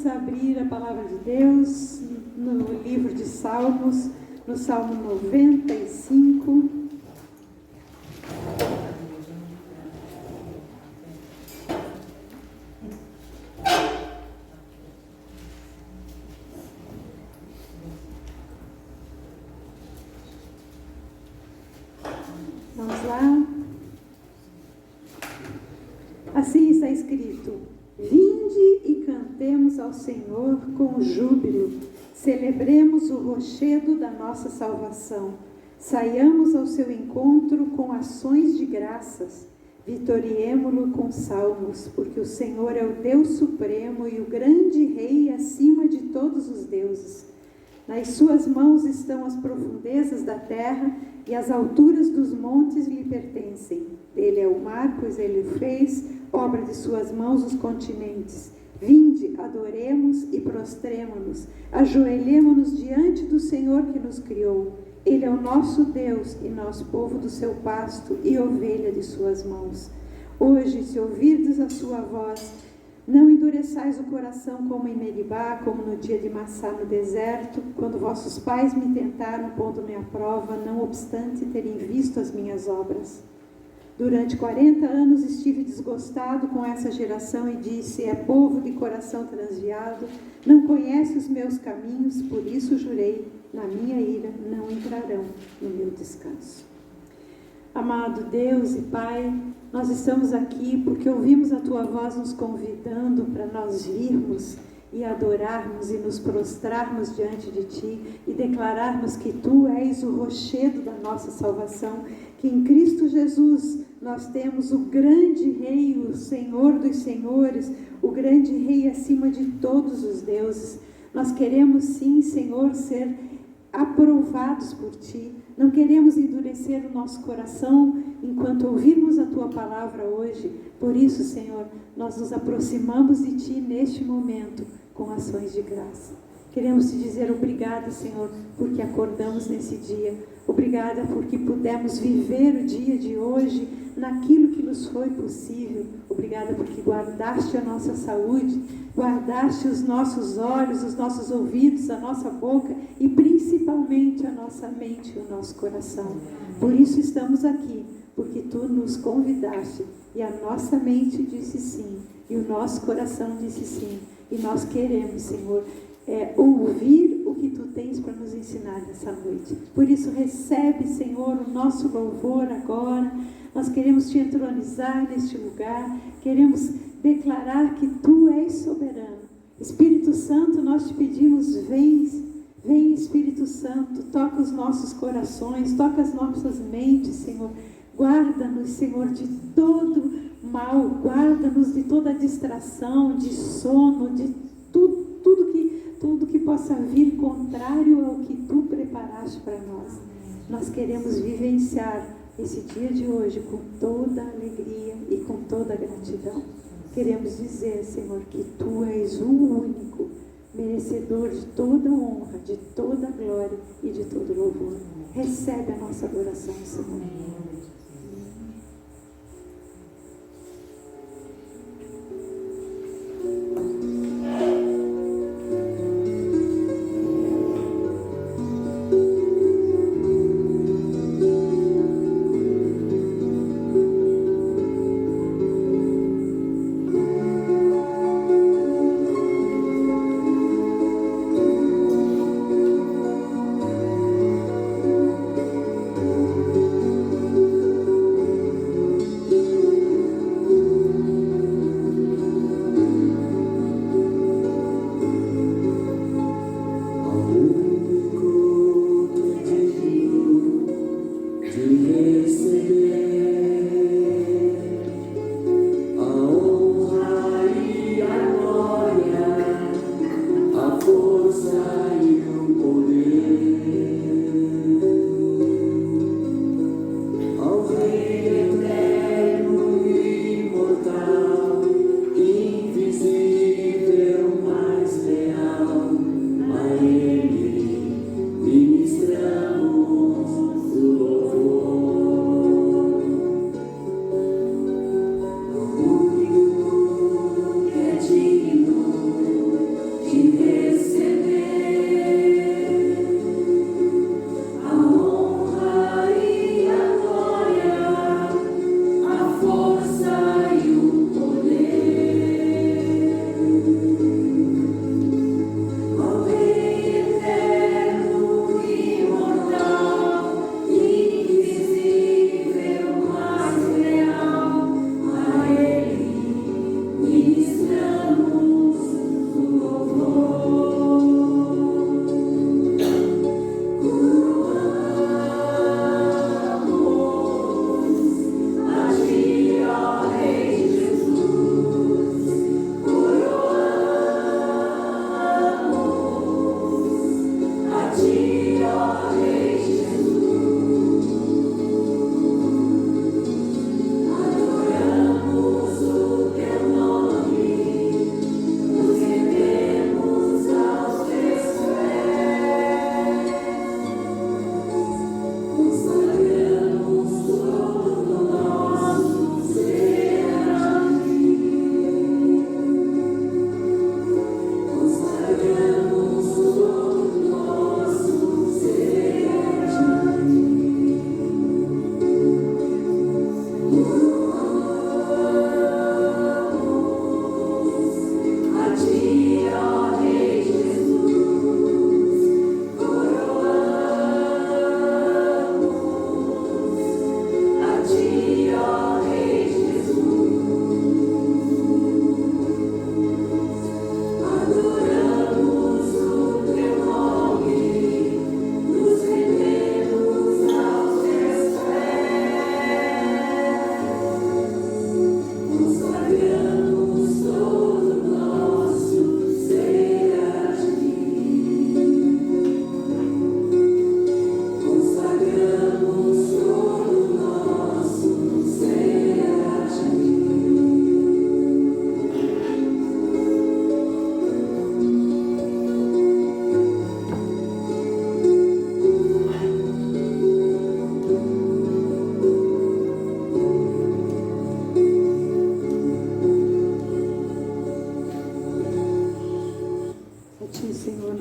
Vamos abrir a palavra de Deus no livro de Salmos, no Salmo 95. Vamos lá. Assim está escrito: vinde e cantemos ao Senhor com júbilo, celebremos o rochedo da nossa salvação, saiamos ao seu encontro com ações de graças, vitoriemo-lo com salmos, porque o Senhor é o Deus supremo e o grande Rei acima de todos os deuses. Nas suas mãos estão as profundezas da terra e as alturas dos montes lhe pertencem. Dele é o mar, pois ele o fez, obra de suas mãos os continentes. Vinde, adoremos e prostremo-nos, ajoelhemo-nos diante do Senhor que nos criou. Ele é o nosso Deus e nós povo do seu pasto e ovelha de suas mãos. Hoje, se ouvirdes a sua voz, não endureçais o coração como em Meribá, como no dia de Massá no deserto, quando vossos pais me tentaram, pondo-me à prova, não obstante terem visto as minhas obras. Durante 40 anos estive desgostado com essa geração e disse: é povo de coração transviado, não conhece os meus caminhos, por isso jurei, na minha ira não entrarão no meu descanso. Amado Deus e Pai, nós estamos aqui porque ouvimos a Tua voz nos convidando para nós virmos e adorarmos e nos prostrarmos diante de Ti e declararmos que Tu és o rochedo da nossa salvação, que em Cristo Jesus nós temos o grande Rei, o Senhor dos Senhores, o grande Rei acima de todos os deuses. Nós queremos sim, Senhor, ser aprovados por Ti. Não queremos endurecer o nosso coração enquanto ouvirmos a Tua palavra hoje. Por isso, Senhor, nós nos aproximamos de Ti neste momento com ações de graça. Queremos Te dizer obrigada, Senhor, porque acordamos nesse dia. Obrigada porque pudemos viver o dia de hoje naquilo que nos foi possível. Obrigada porque guardaste a nossa saúde, guardaste os nossos olhos, os nossos ouvidos, a nossa boca e principalmente a nossa mente e o nosso coração. Por isso estamos aqui, porque Tu nos convidaste e a nossa mente disse sim e o nosso coração disse sim. E nós queremos, Senhor, ouvir o que Tu tens para nos ensinar nessa noite. Por isso recebe, Senhor, o nosso louvor agora. Nós queremos Te entronizar neste lugar, queremos declarar que Tu és soberano. Espírito Santo, nós Te pedimos, vem Espírito Santo, toca os nossos corações, toca as nossas mentes, Senhor. Guarda-nos, Senhor, de todo mal, guarda-nos de toda distração, de sono, de tudo que possa vir contrário ao que Tu preparaste para nós. Nós queremos vivenciar esse dia de hoje com toda alegria e com toda gratidão. Queremos dizer, Senhor, que Tu és o único merecedor de toda honra, de toda glória e de todo louvor. Recebe a nossa adoração, Senhor.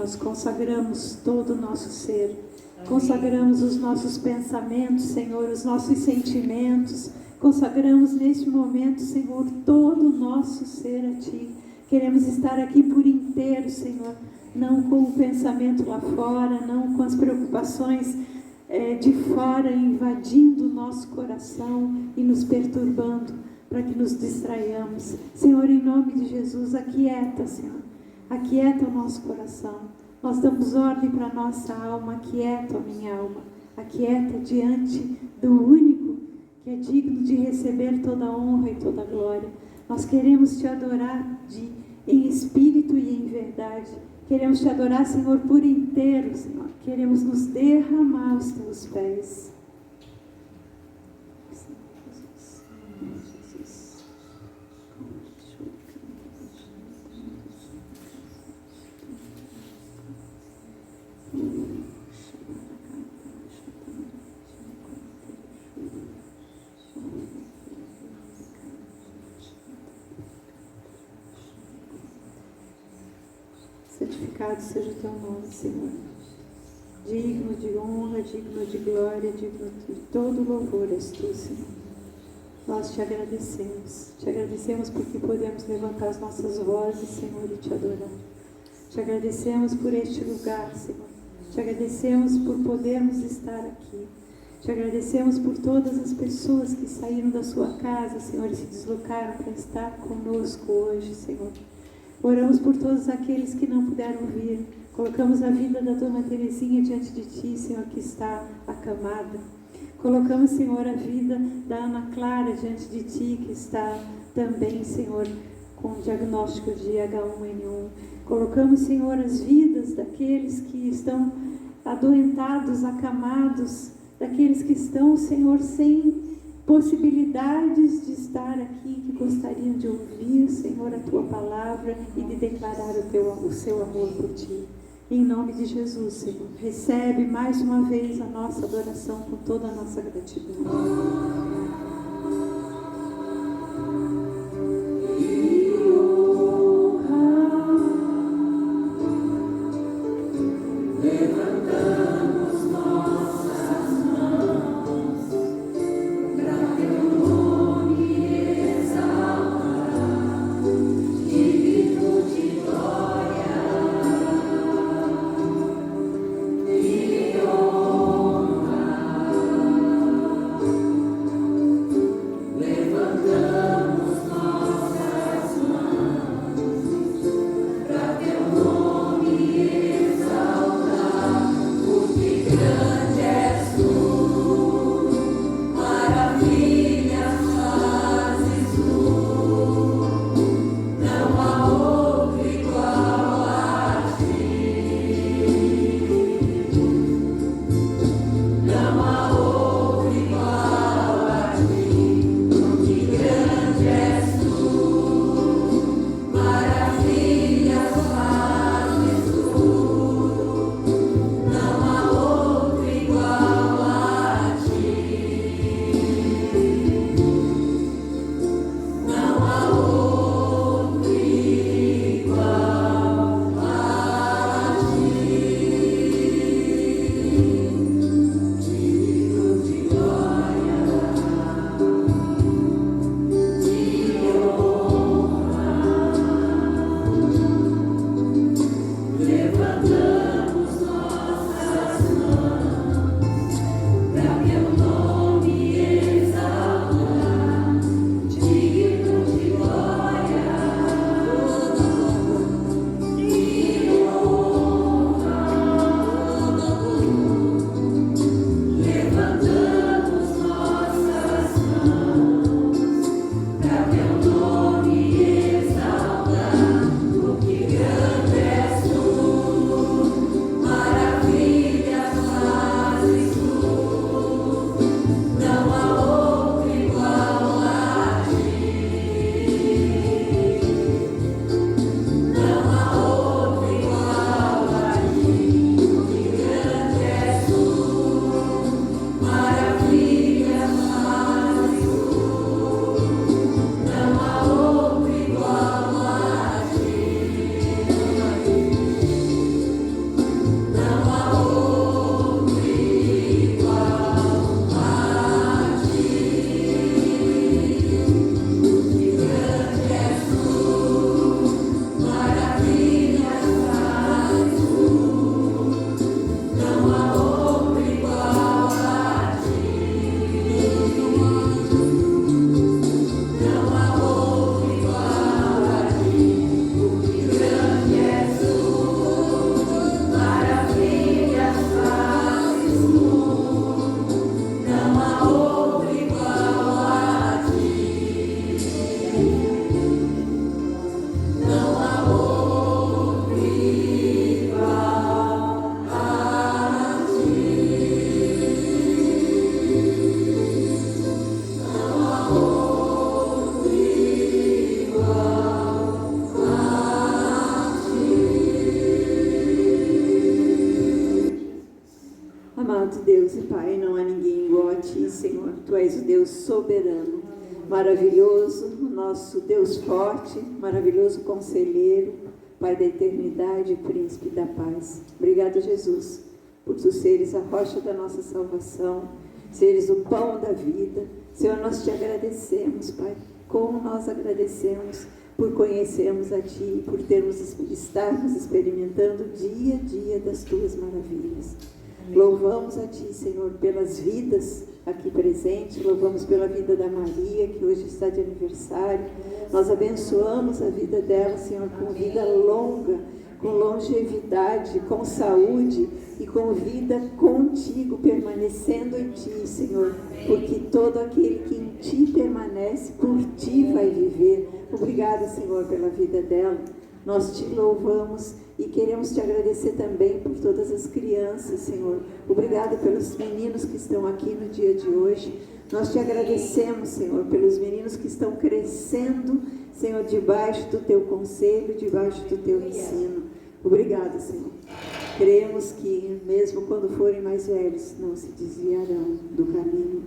nós consagramos todo o nosso ser. Consagramos os nossos pensamentos, Senhor, os nossos sentimentos. Consagramos neste momento, Senhor, todo o nosso ser a Ti. Queremos estar aqui por inteiro, Senhor, não com o pensamento lá fora, não com as preocupações de fora invadindo o nosso coração e nos perturbando para que nos distraiamos. Senhor, em nome de Jesus, aquieta, Senhor, aquieta o nosso coração. Nós damos ordem para a nossa alma, aquieta a minha alma, aquieta diante do único que é digno de receber toda a honra e toda a glória. Nós queremos Te adorar em espírito e em verdade. Queremos Te adorar, Senhor, por inteiro, Senhor. Queremos nos derramar aos Teus pés. Santificado seja o Teu nome, Senhor. Digno de honra, digno de glória, digno de todo louvor és Tu, Senhor. Nós Te agradecemos porque podemos levantar as nossas vozes, Senhor, e Te adorar. Te agradecemos por este lugar, Senhor. Te agradecemos por podermos estar aqui. Te agradecemos por todas as pessoas que saíram da Sua casa, Senhor, e se deslocaram para estar conosco hoje, Senhor. Oramos por todos aqueles que não puderam vir. Colocamos a vida da Dona Terezinha diante de Ti, Senhor, que está acamada. Colocamos, Senhor, a vida da Ana Clara diante de Ti, que está também, Senhor, com diagnóstico de H1N1. Colocamos, Senhor, as vidas daqueles que estão adoentados, acamados, daqueles que estão, Senhor, sem possibilidades de estar aqui, que gostariam de ouvir, Senhor, a Tua palavra e de declarar o Seu amor por Ti. Em nome de Jesus, Senhor, recebe mais uma vez a nossa adoração com toda a nossa gratidão. Amado Deus e Pai, não há ninguém igual a Ti, Senhor. Tu és o Deus soberano, maravilhoso, nosso Deus forte, maravilhoso conselheiro, Pai da eternidade, príncipe da paz. Obrigado, Jesus, por Tu seres a rocha da nossa salvação, seres o pão da vida. Senhor, nós Te agradecemos, Pai, como nós agradecemos por conhecermos a Ti, por estarmos experimentando dia a dia das Tuas maravilhas. Louvamos a Ti, Senhor, pelas vidas aqui presentes, louvamos pela vida da Maria, que hoje está de aniversário. Nós abençoamos a vida dela, Senhor, com vida longa, com longevidade, com saúde e com vida contigo, permanecendo em Ti, Senhor, porque todo aquele que em Ti permanece, por Ti vai viver. Obrigada, Senhor, pela vida dela. Nós Te louvamos e queremos Te agradecer também por todas as crianças, Senhor. Obrigada pelos meninos que estão aqui no dia de hoje. Nós Te agradecemos, Senhor, pelos meninos que estão crescendo, Senhor, debaixo do Teu conselho, debaixo do Teu ensino. Obrigada, Senhor. Cremos que mesmo quando forem mais velhos, não se desviarão do caminho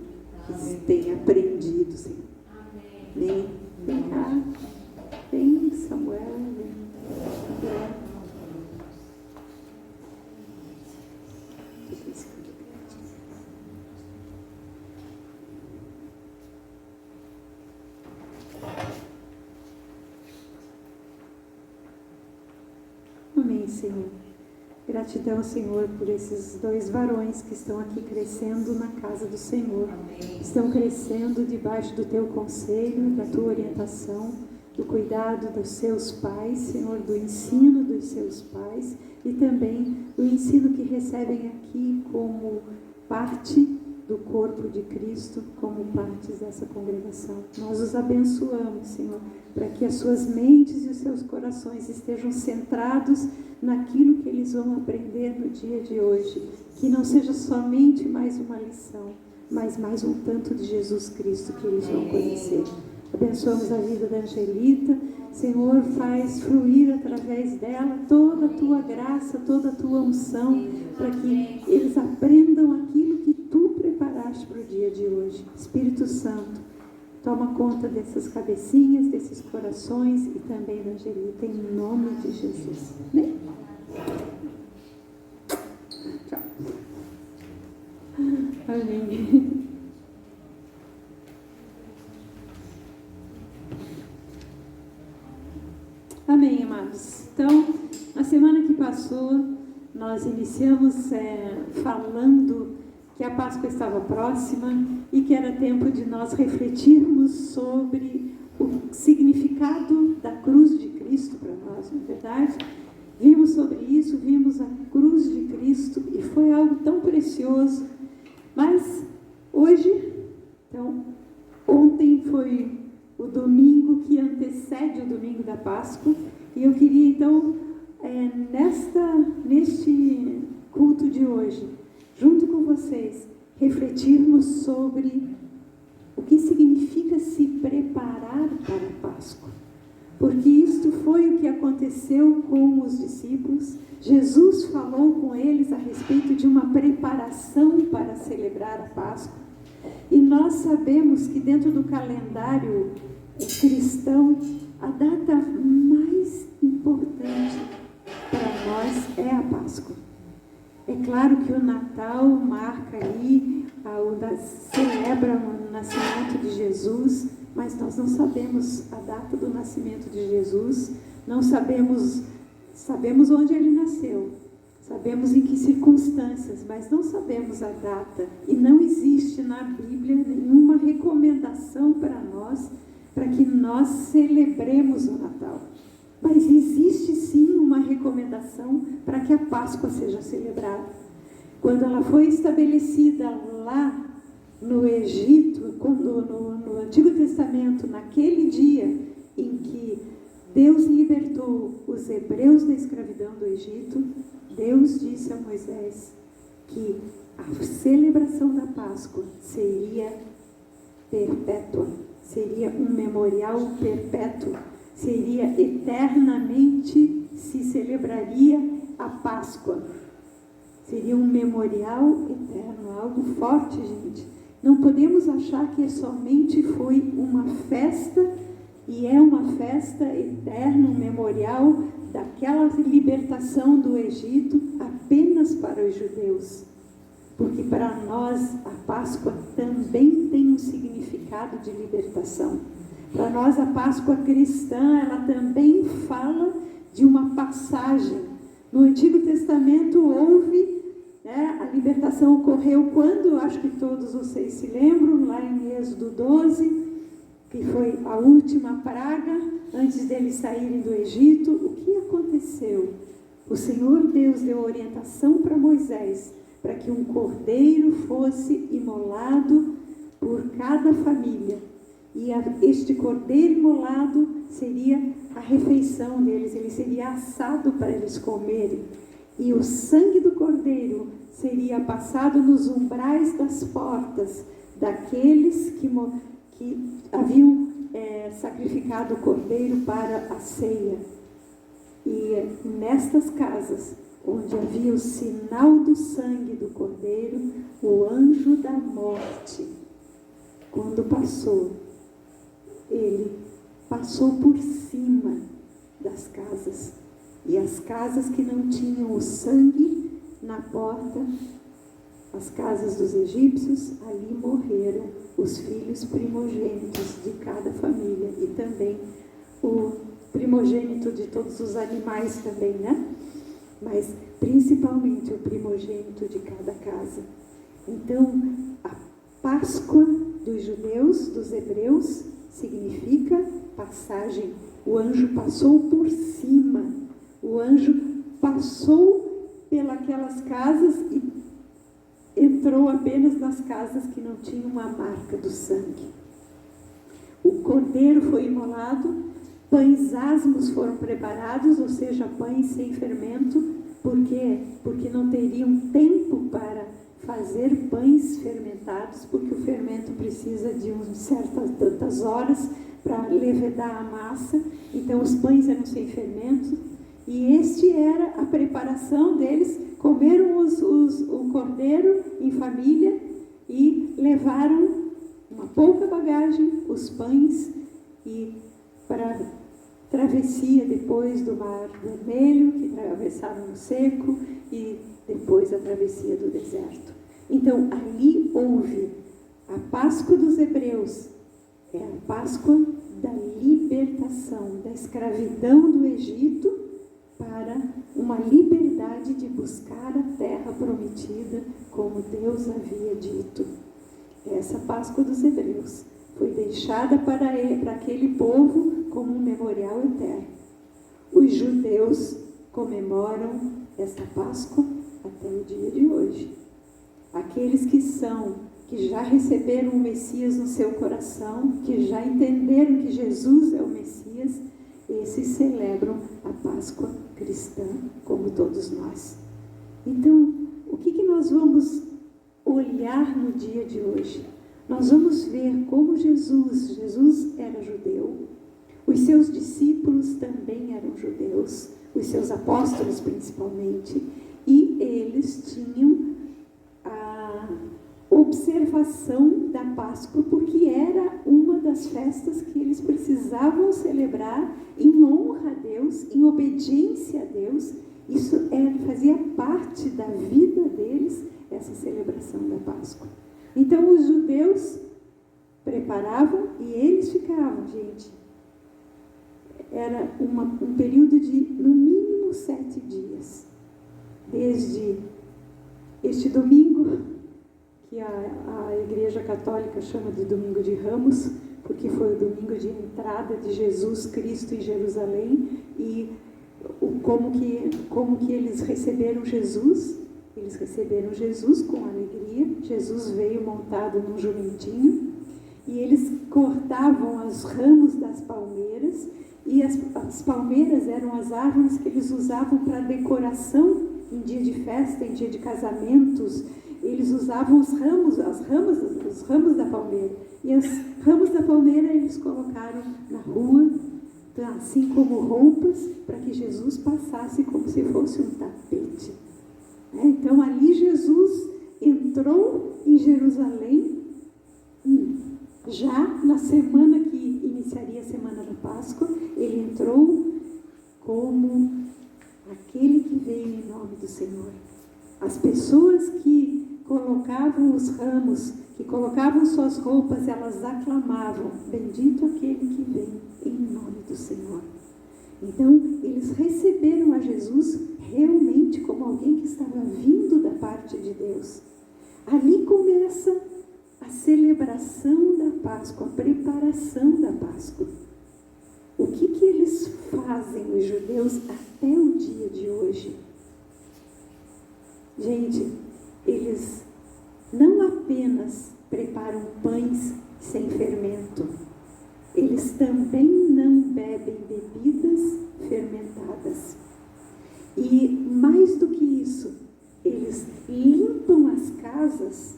que têm aprendido, Senhor. Vem cá. Vem, Samuel. Vem. Amém, Senhor. Gratidão, Senhor, por esses 2 varões que estão aqui crescendo na casa do Senhor. Amém. Estão crescendo debaixo do Teu conselho, da Tua orientação, do cuidado dos seus pais, Senhor, do ensino dos seus pais e também o ensino que recebem aqui como parte do corpo de Cristo, como partes dessa congregação. Nós os abençoamos, Senhor, para que as suas mentes e os seus corações estejam centrados naquilo que eles vão aprender no dia de hoje, que não seja somente mais uma lição, mas mais um tanto de Jesus Cristo que eles vão conhecer. Abençoamos a vida da Angelita. Senhor, faz fluir através dela toda a Tua graça, toda a Tua unção, para que eles aprendam aquilo que Tu preparaste para o dia de hoje. Espírito Santo, toma conta dessas cabecinhas, desses corações e também da Angelita, em nome de Jesus. Amém? Tchau. Amém. Amém, amados. Então, na semana que passou, nós iniciamos falando que a Páscoa estava próxima e que era tempo de nós refletirmos sobre o significado da cruz de Cristo para nós, não é verdade? Vimos sobre isso, vimos a cruz de Cristo e foi algo tão precioso. Mas hoje, então, ontem foi o domingo que antecede o domingo da Páscoa, e eu queria então, neste culto de hoje, junto com vocês, refletirmos sobre o que significa se preparar para a Páscoa. Porque isto foi o que aconteceu com os discípulos. Jesus falou com eles a respeito de uma preparação para celebrar a Páscoa. E nós sabemos que dentro do calendário cristão, a data mais importante para nós é a Páscoa. É claro que o Natal marca ali, celebra o nascimento de Jesus, mas nós não sabemos a data do nascimento de Jesus, não sabemos onde ele nasceu, sabemos em que circunstâncias, mas não sabemos a data. E não existe na Bíblia nenhuma recomendação para nós, para que nós celebremos o Natal. Mas existe sim uma recomendação para que a Páscoa seja celebrada. Quando ela foi estabelecida lá no Egito, no Antigo Testamento, naquele dia em que Deus libertou os hebreus da escravidão do Egito, Deus disse a Moisés que a celebração da Páscoa seria perpétua, seria um memorial perpétuo, seria eternamente se celebraria a Páscoa. Seria um memorial eterno, algo forte, gente. Não podemos achar que somente foi uma festa, e é uma festa eterna, um memorial daquela libertação do Egito apenas para os judeus. Porque para nós a Páscoa também tem um significado de libertação. Para nós a Páscoa cristã, ela também fala de uma passagem. No Antigo Testamento houve, a libertação ocorreu quando, eu acho que todos vocês se lembram, lá em Êxodo 12, que foi a última praga antes deles saírem do Egito. O que aconteceu? O Senhor Deus deu orientação para Moisés, para que um cordeiro fosse imolado por cada família. E este cordeiro imolado seria a refeição deles, ele seria assado para eles comerem. E o sangue do cordeiro seria passado nos umbrais das portas daqueles que haviam sacrificado o cordeiro para a ceia. E nestas casas, onde havia o sinal do sangue do cordeiro, o anjo da morte, quando passou, ele passou por cima das casas. E as casas que não tinham o sangue na porta, as casas dos egípcios, ali morreram os filhos primogênitos de cada família. E também o primogênito de todos os animais também, né? Mas principalmente o primogênito de cada casa. Então, a Páscoa dos judeus, dos hebreus, significa passagem. O anjo passou por cima. O anjo passou pelas casas e entrou apenas nas casas que não tinham a marca do sangue. O cordeiro foi imolado, pães asmos foram preparados, ou seja, pães sem fermento. Por quê? Porque não teriam tempo para fazer pães fermentados, porque o fermento precisa de tantas horas para levedar a massa. Então os pães eram sem fermento. E este era a preparação deles. Comeram o cordeiro em família e levaram uma pouca bagagem, os pães, e para a travessia depois do Mar Vermelho, que atravessaram no seco, e depois a travessia do deserto. Então, ali houve a Páscoa dos hebreus, é a Páscoa da libertação, da escravidão do Egito, para uma liberdade de buscar a terra prometida, como Deus havia dito. Essa Páscoa dos hebreus foi deixada para aquele povo como um memorial eterno. Os judeus comemoram esta Páscoa até o dia de hoje. Aqueles que já receberam o Messias no seu coração, que já entenderam que Jesus é o Messias, esses celebram a Páscoa cristã, como todos nós. Então, o que nós vamos olhar no dia de hoje? Nós vamos ver como Jesus era judeu, os seus discípulos também eram judeus, os seus apóstolos principalmente, e eles tinham a observação da Páscoa, porque era uma das festas que eles precisavam celebrar em honra a Deus, em obediência a Deus. Isso fazia parte da vida deles, essa celebração da Páscoa. Então os judeus preparavam e eles ficavam, gente. Era um período de, no mínimo, 7 dias. Desde este domingo, que a Igreja Católica chama de Domingo de Ramos, porque foi o domingo de entrada de Jesus Cristo em Jerusalém, e como que eles receberam Jesus. Eles receberam Jesus com alegria. Jesus veio montado num jumentinho, e eles cortavam os ramos das palmeiras, e as palmeiras eram as árvores que eles usavam para decoração em dia de festa, em dia de casamentos. Eles usavam os ramos da palmeira. E os ramos da palmeira eles colocaram na rua, assim como roupas, para que Jesus passasse como se fosse um tapete. Então ali Jesus entrou em Jerusalém, já na semana que iniciaria a semana da Páscoa, ele entrou como aquele que veio em nome do Senhor. As pessoas que colocavam os ramos, que colocavam suas roupas, elas aclamavam: bendito aquele que vem em nome do Senhor. Então, eles receberam a Jesus realmente como alguém que estava vindo da parte de Deus. Ali começa a celebração da Páscoa, a preparação da Páscoa. O que eles fazem, os judeus, até o dia de hoje? Gente, eles não apenas preparam pães sem fermento, eles também não bebem bebidas fermentadas. E mais do que isso, eles limpam as casas,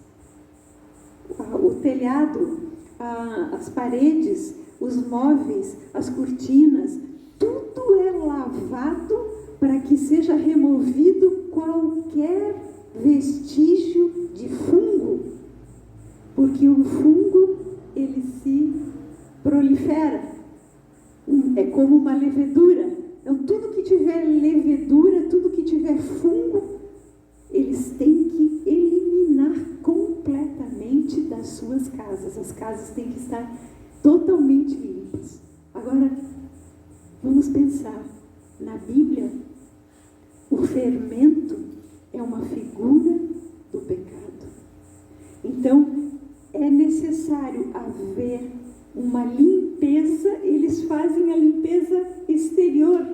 o telhado, as paredes, os móveis, as cortinas, tudo é lavado para que seja removido qualquer vestígio de fungo, porque o fungo, ele se prolifera, é como uma levedura. Então tudo que tiver levedura, tudo que tiver fungo, eles têm que eliminar completamente das suas casas. As casas têm que estar totalmente limpas. Agora, vamos pensar, na Bíblia, o fermento é uma figura do pecado. Então, é necessário haver uma limpeza. Eles fazem a limpeza exterior,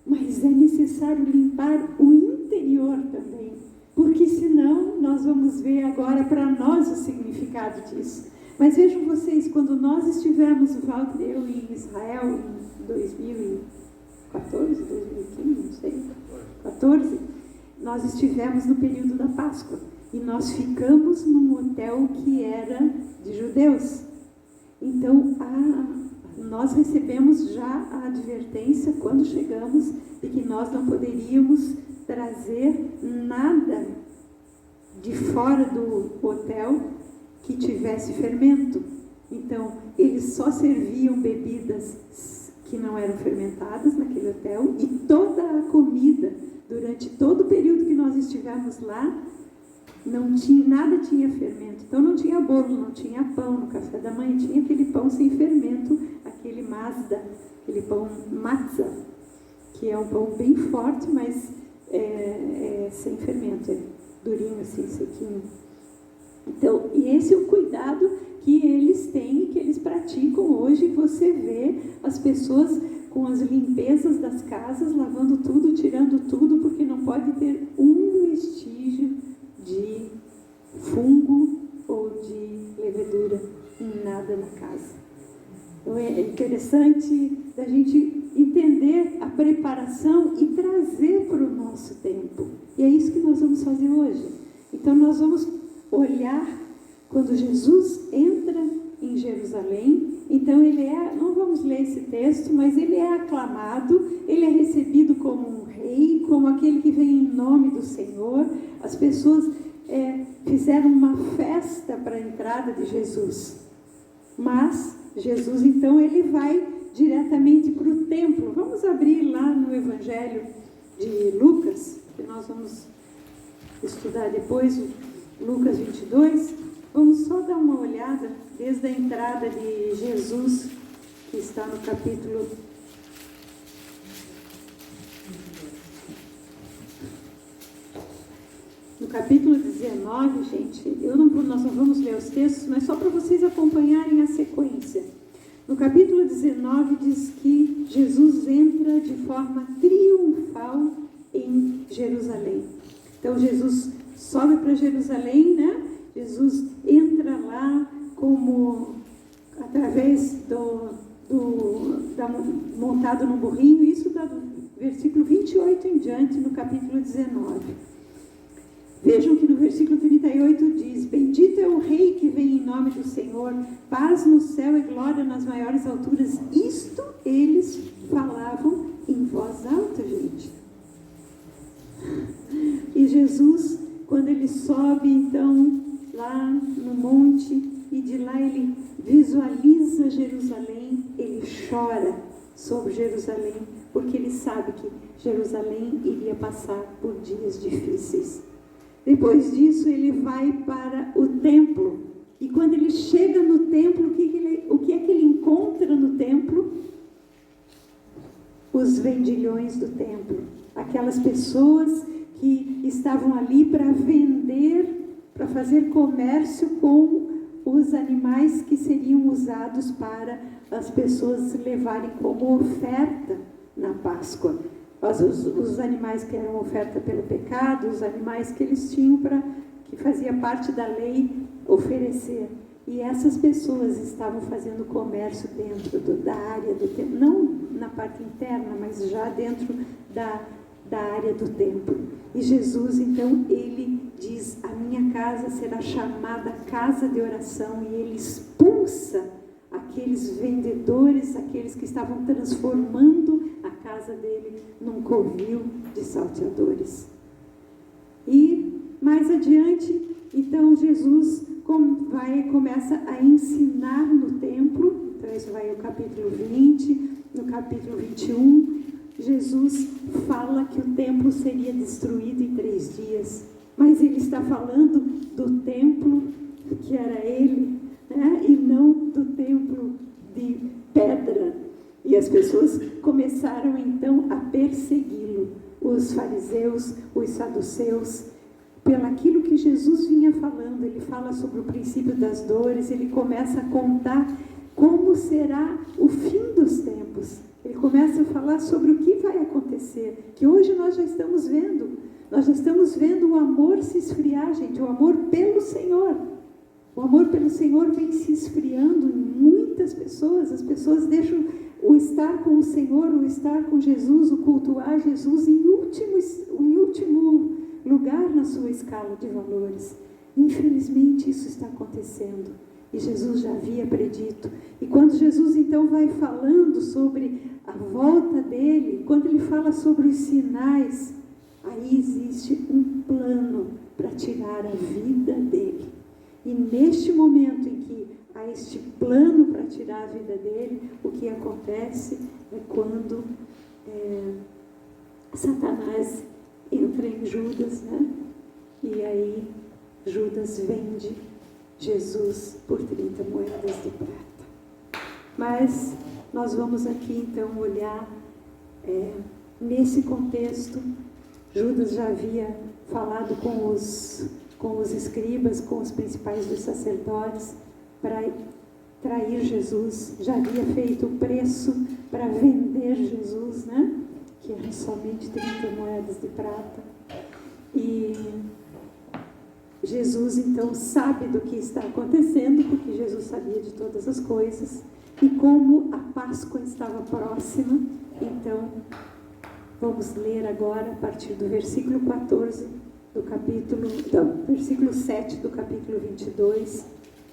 mas é necessário limpar o interior também, porque senão nós vamos ver agora para nós o significado disso. Mas vejam vocês, quando nós estivemos, o Walter e eu, em Israel, em 2014, 2015, não sei, 14, nós estivemos no período da Páscoa, e nós ficamos num hotel que era de judeus. Então, nós recebemos já a advertência, quando chegamos, de que nós não poderíamos trazer nada de fora do hotel que tivesse fermento. Então, eles só serviam bebidas que não eram fermentadas naquele hotel, e toda a comida, durante todo o período que nós estivemos lá, nada tinha fermento. Então não tinha bolo, não tinha pão. No café da manhã tinha aquele pão sem fermento, aquele Mazda, aquele pão matzah, que é um pão bem forte, mas sem fermento, é durinho assim, sequinho. Então, e esse é o cuidado que eles têm, que eles praticam hoje. Você vê as pessoas com as limpezas das casas, lavando tudo, tirando tudo, porque não pode ter um vestígio de fungo ou de levedura em nada na casa. Então é interessante da gente entender a preparação e trazer para o nosso tempo. E é isso que nós vamos fazer hoje. Então nós vamos olhar quando Jesus entra em Jerusalém. Então não vamos ler esse texto, mas ele é aclamado, ele é recebido como um rei, como aquele que vem em nome do Senhor. As pessoas fizeram uma festa para a entrada de Jesus. Mas Jesus, então, ele vai diretamente para o templo. Vamos abrir lá no Evangelho de Lucas, que nós vamos estudar depois, Lucas 22. Vamos só dar uma olhada desde a entrada de Jesus, que está no capítulo 19, gente. Nós não vamos ler os textos, mas só para vocês acompanharem a sequência. No capítulo 19 diz que Jesus entra de forma triunfal em Jerusalém. Então Jesus sobe para Jerusalém, né? Jesus entra lá através montado num burrinho. Isso dá do versículo 28 em diante, no capítulo 19. Vejam que no versículo 38 diz: bendito é o rei que vem em nome do Senhor, paz no céu e glória nas maiores alturas. Isto eles falavam em voz alta, gente. E Jesus, quando ele sobe então lá no monte e de lá ele visualiza Jerusalém, ele chora sobre Jerusalém, porque ele sabe que Jerusalém iria passar por dias difíceis. Depois disso ele vai para o templo, e quando ele chega no templo, o que é que ele encontra no templo? Os vendilhões do templo, aquelas pessoas que estavam ali para vender, para fazer comércio com os animais que seriam usados para as pessoas levarem como oferta na Páscoa. Os animais que eram oferta pelo pecado, os animais que eles tinham que fazia parte da lei oferecer. E essas pessoas estavam fazendo comércio dentro da área do templo, não na parte interna, mas já dentro da área do templo. E Jesus, então, ele diz: a minha casa será chamada casa de oração, e ele expulsa aqueles vendedores, aqueles que estavam transformando a casa dele num covil de salteadores. E mais adiante, então, Jesus começa a ensinar no templo. Então, isso vai no capítulo 20, no capítulo 21, Jesus fala que o templo seria destruído em 3 dias, mas ele está falando do templo que era ele, né? E não do templo de pedra. E as pessoas começaram então a persegui-lo, os fariseus, os saduceus, pelaquilo que Jesus vinha falando. Ele fala sobre o princípio das dores, ele começa a contar como será o fim dos tempos. Ele começa a falar sobre o que vai acontecer, que hoje nós já estamos vendo. Nós já estamos vendo o amor se esfriar, gente, o amor pelo Senhor. O amor pelo Senhor vem se esfriando em muitas pessoas. As pessoas deixam o estar com o Senhor, o estar com Jesus, o cultuar Jesus em último lugar na sua escala de valores. Infelizmente isso está acontecendo. E Jesus já havia predito. E quando Jesus então vai falando sobre a volta dele, quando ele fala sobre os sinais, aí existe um plano para tirar a vida dele. E neste momento em que há este plano para tirar a vida dele, o que acontece é quando Satanás entra em Judas, né? E aí Judas vende Jesus por 30 moedas de prata. Mas nós vamos aqui então olhar nesse contexto. Judas já havia falado com os escribas, com os principais dos sacerdotes, para trair Jesus. Já havia feito o preço para vender Jesus, né? Que era somente 30 moedas de prata. E Jesus então sabe do que está acontecendo, porque Jesus sabia de todas as coisas. E como a Páscoa estava próxima, então vamos ler agora a partir do versículo 14 versículo 7 do capítulo 22,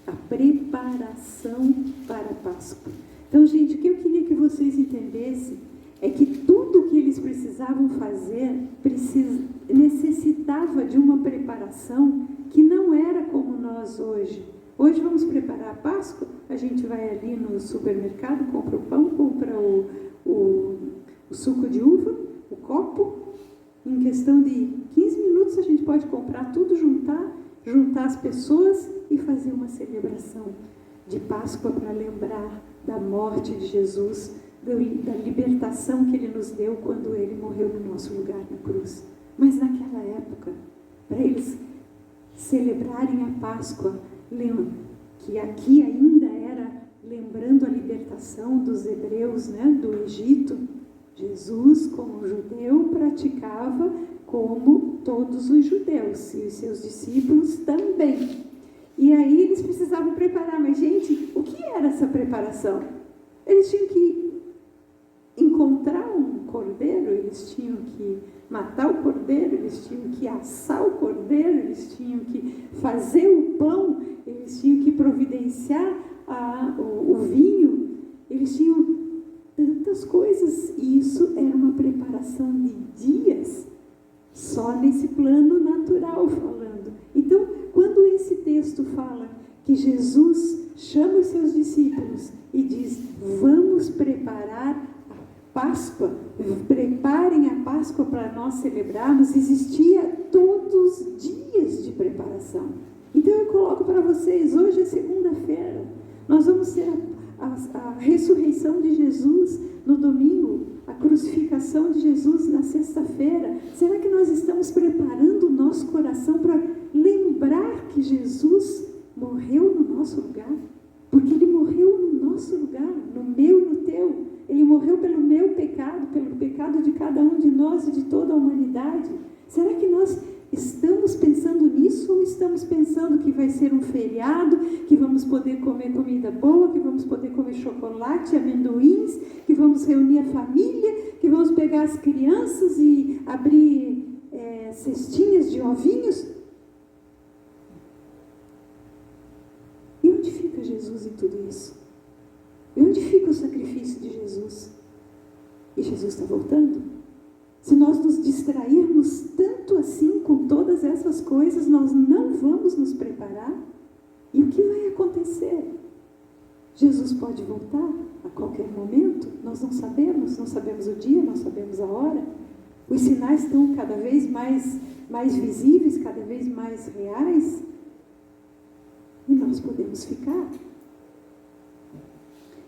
a preparação para a Páscoa. Então, gente, o que eu queria que vocês entendessem é que tudo o que eles precisavam fazer necessitava de uma preparação que não era como nós hoje. Hoje vamos preparar a Páscoa, a gente vai ali no supermercado, compra o pão, compra o suco de uva, o copo. Em questão de 15 minutos a gente pode comprar tudo, juntar as pessoas e fazer uma celebração de Páscoa para lembrar da morte de Jesus, da libertação que ele nos deu quando ele morreu no nosso lugar na cruz. Mas naquela época, para eles celebrarem a Páscoa, que aqui ainda era lembrando a libertação dos hebreus, né, do Egito, Jesus, como judeu, praticava como todos os judeus, e os seus discípulos também. E aí eles precisavam preparar. Mas, gente, o que era essa preparação? Eles tinham que encontrar um cordeiro, eles tinham que matar o cordeiro, eles tinham que assar o cordeiro, eles tinham que fazer o pão, eles tinham que providenciar o vinho, eles tinham tantas coisas, e isso era uma preparação de dias só nesse plano natural falando. Então, quando esse texto fala que Jesus chama os seus discípulos e diz: vamos preparar a Páscoa, preparem a Páscoa para nós celebrarmos, existia todos os dias de preparação. Então eu coloco para vocês, hoje é segunda-feira, nós vamos ter a ressurreição de Jesus no domingo, a crucificação de Jesus na sexta-feira. Será que nós estamos preparando o nosso coração para lembrar que Jesus morreu no nosso lugar? Porque Ele morreu no nosso lugar, no meu e no teu. Ele morreu pelo meu pecado, pelo pecado de cada um de nós e de toda a humanidade. Será que nós estamos pensando nisso ou estamos pensando que vai ser um feriado, que vamos poder comer comida boa, que vamos poder comer chocolate, amendoins, que vamos reunir a família, que vamos pegar as crianças e abrir cestinhas de ovinhos? E onde fica Jesus em tudo isso? E onde fica o sacrifício de Jesus? E Jesus está voltando? Se nós nos distrairmos tanto assim com todas essas coisas, nós não vamos nos preparar. E o que vai acontecer? Jesus pode voltar a qualquer momento? Nós não sabemos o dia, não sabemos a hora. Os sinais estão cada vez mais visíveis, cada vez mais reais. E nós podemos ficar.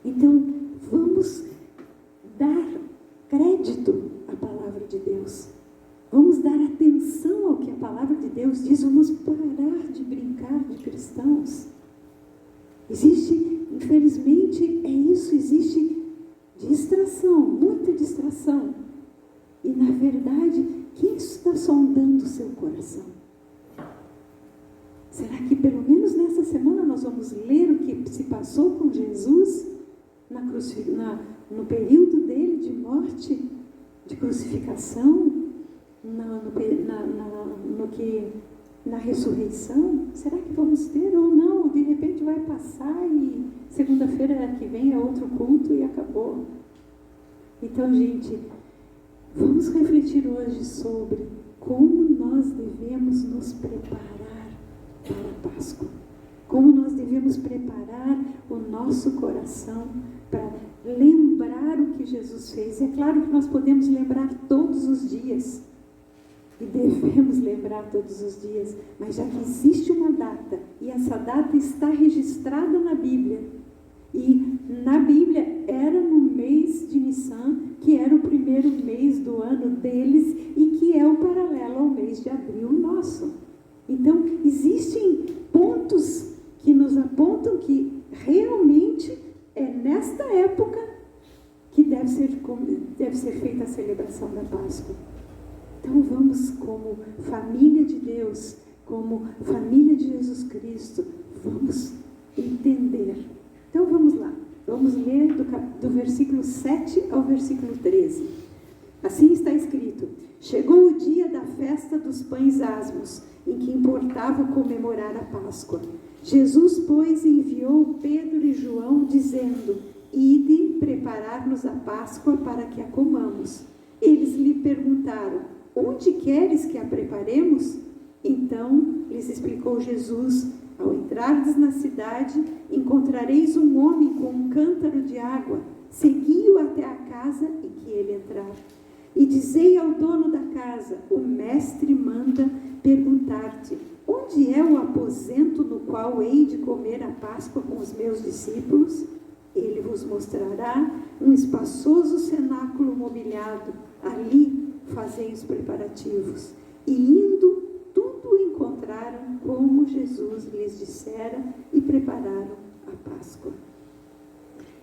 Então, vamos dar crédito à palavra de Deus. Vamos dar atenção ao que a palavra de Deus diz. Vamos parar de brincar de cristãos. Existe, infelizmente, existe distração, muita distração. E, na verdade, quem está sondando o seu coração? Será que pelo menos nessa semana nós vamos ler o que se passou com Jesus no período dele de morte, de crucificação, na ressurreição? Será que vamos ter ou não? De repente vai passar e segunda-feira que vem é outro culto e acabou. Então, gente, vamos refletir hoje sobre como nós devemos nos preparar para a Páscoa. Como nós devemos preparar o nosso coração para lembrar o que Jesus fez. É claro que nós podemos lembrar todos os dias. E devemos lembrar todos os dias. Mas já que existe uma data, e essa data está registrada na Bíblia. E na Bíblia era no mês de Nissan, que era o primeiro mês do ano deles, e que é o paralelo ao mês de abril nosso. Então, existem pontos que nos apontam que realmente é nesta época que deve ser feita a celebração da Páscoa. Então vamos, como família de Deus, como família de Jesus Cristo, vamos entender. Então vamos lá, vamos ler do versículo 7 ao versículo 13. Assim está escrito: chegou o dia da festa dos pães asmos, em que importava comemorar a Páscoa. Jesus, pois, enviou Pedro e João, dizendo: ide preparar-nos a Páscoa para que a comamos. Eles lhe perguntaram: onde queres que a preparemos? Então lhes explicou Jesus: ao entrardes na cidade, encontrareis um homem com um cântaro de água. Segui-o até a casa em que ele entrar. E dizei ao dono da casa: o mestre manda perguntar-te: onde é o aposento no qual hei de comer a Páscoa com os meus discípulos? Ele vos mostrará um espaçoso cenáculo mobiliado. Ali fazei os preparativos. E indo, tudo encontraram como Jesus lhes dissera e prepararam a Páscoa.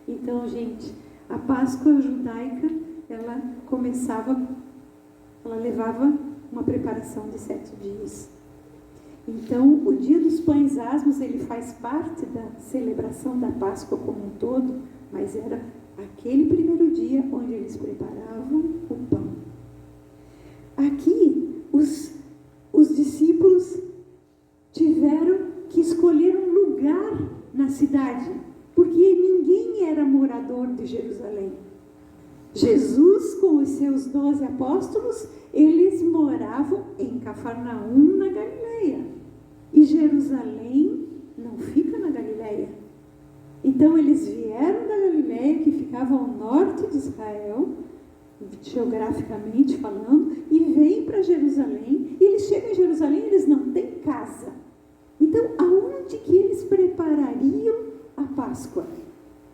Então, gente, a Páscoa judaica, ela levava uma preparação de 7 dias. Então, o dia dos pães asmos, ele faz parte da celebração da Páscoa como um todo, mas era aquele primeiro dia onde eles preparavam o pão. Aqui, os discípulos tiveram que escolher um lugar na cidade, porque ninguém era morador de Jerusalém. Jesus, com os seus 12 apóstolos, eles moravam em Cafarnaum, na Galileia. E Jerusalém não fica na Galileia. Então eles vieram da Galileia, que ficava ao norte de Israel, geograficamente falando, e vêm para Jerusalém. E eles chegam em Jerusalém, eles não têm casa. Então, aonde que eles preparariam a Páscoa?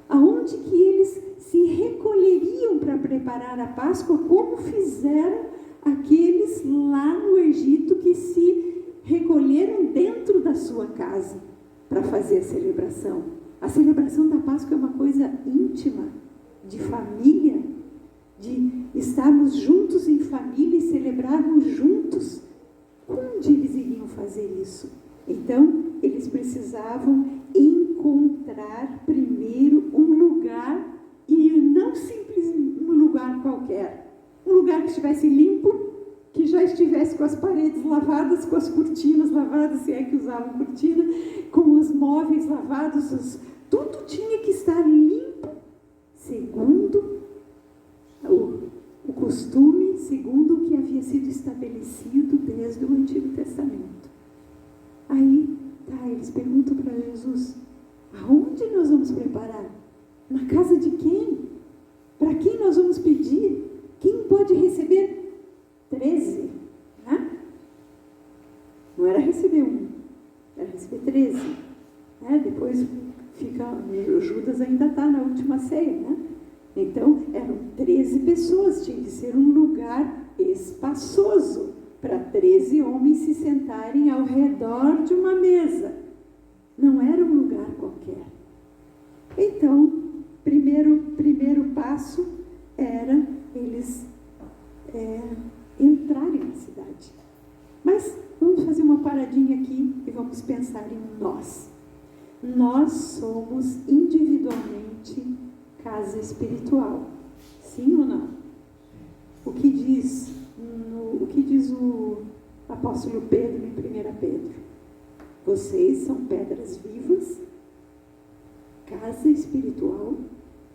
Aonde que eles se recolheriam para preparar a Páscoa, como fizeram aqueles lá no Egito que se recolheram dentro da sua casa para fazer a celebração? A celebração da Páscoa é uma coisa íntima, de família, de estarmos juntos em família e celebrarmos juntos. Onde eles iriam fazer isso? Então, eles precisavam encontrar primeiro um lugar, e não simplesmente um lugar qualquer, um lugar que estivesse limpo, que já estivesse com as paredes lavadas, com as cortinas lavadas, se é que usavam cortina, com os móveis lavados, tudo tinha que estar limpo, segundo o costume, segundo o que havia sido estabelecido desde o Antigo Testamento. Aí, eles perguntam para Jesus, aonde nós vamos preparar? Na casa de quem? Para quem nós vamos pedir? Quem pode receber 13? Né? Não era receber um, era receber 13. Né? Depois Judas ainda está na última ceia, né? Então, eram 13 pessoas, tinha que ser um lugar espaçoso para 13 homens se sentarem ao redor de uma mesa. Não era um lugar qualquer. Então, primeiro passo era eles entrarem na cidade. Mas vamos fazer uma paradinha aqui e vamos pensar em nós. Nós somos individualmente casa espiritual. Sim ou não? O que diz o apóstolo Pedro em 1 Pedro? Vocês são pedras vivas, casa espiritual,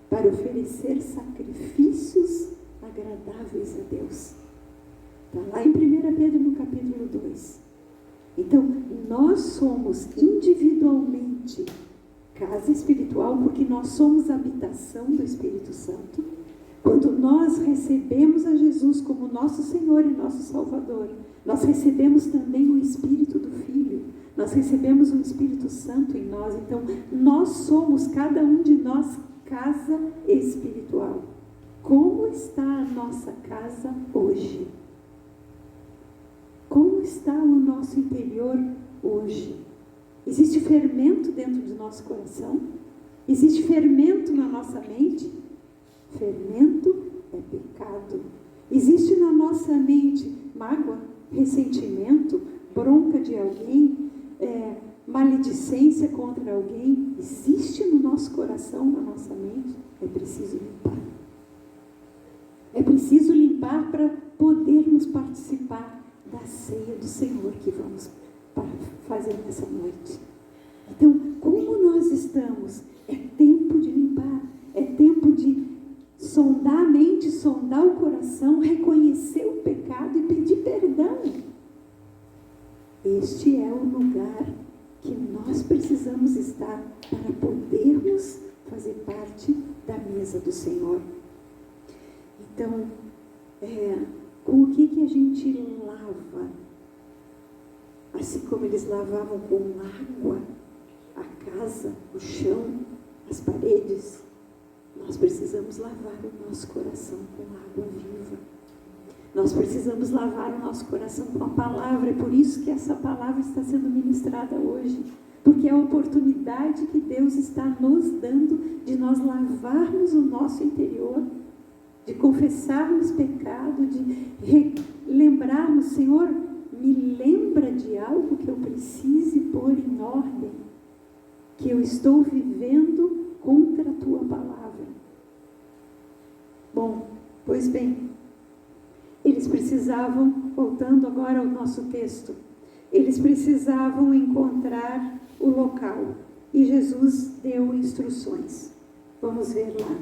para oferecer sacrifícios agradáveis a Deus. Está lá em 1 Pedro, no capítulo 2. Então, nós somos individualmente casa espiritual, porque nós somos a habitação do Espírito Santo. Quando nós recebemos a Jesus como nosso Senhor e nosso Salvador, nós recebemos também o Espírito do Filho, nós recebemos o Espírito Santo em nós. Então, nós somos, cada um de nós, casa espiritual. Como está a nossa casa hoje? Como está o nosso interior hoje? Existe fermento dentro do nosso coração? Existe fermento na nossa mente? Fermento é pecado. Existe na nossa mente mágoa, ressentimento, bronca de alguém, maledicência contra alguém? Existe no nosso coração, na nossa mente? É preciso limpar. É preciso limpar para podermos participar da ceia do Senhor que vamos fazer nessa noite. Então, como nós estamos? É tempo de limpar, é tempo de sondar a mente, sondar o coração, reconhecer o pecado e pedir perdão. Este é o lugar que nós precisamos estar para podermos fazer parte da mesa do Senhor. Então, com o que a gente lava? Assim como eles lavavam com água a casa, o chão, as paredes, nós precisamos lavar o nosso coração com água viva. Nós precisamos lavar o nosso coração com a palavra. É por isso que essa palavra está sendo ministrada hoje. Porque é a oportunidade que Deus está nos dando de nós lavarmos o nosso interior, de confessarmos pecado, de lembrarmos, Senhor, me lembra de algo que eu precise pôr em ordem, que eu estou vivendo contra a Tua palavra. Bom, pois bem, eles precisavam, voltando agora ao nosso texto, eles precisavam encontrar o local, e Jesus deu instruções. Vamos ver lá.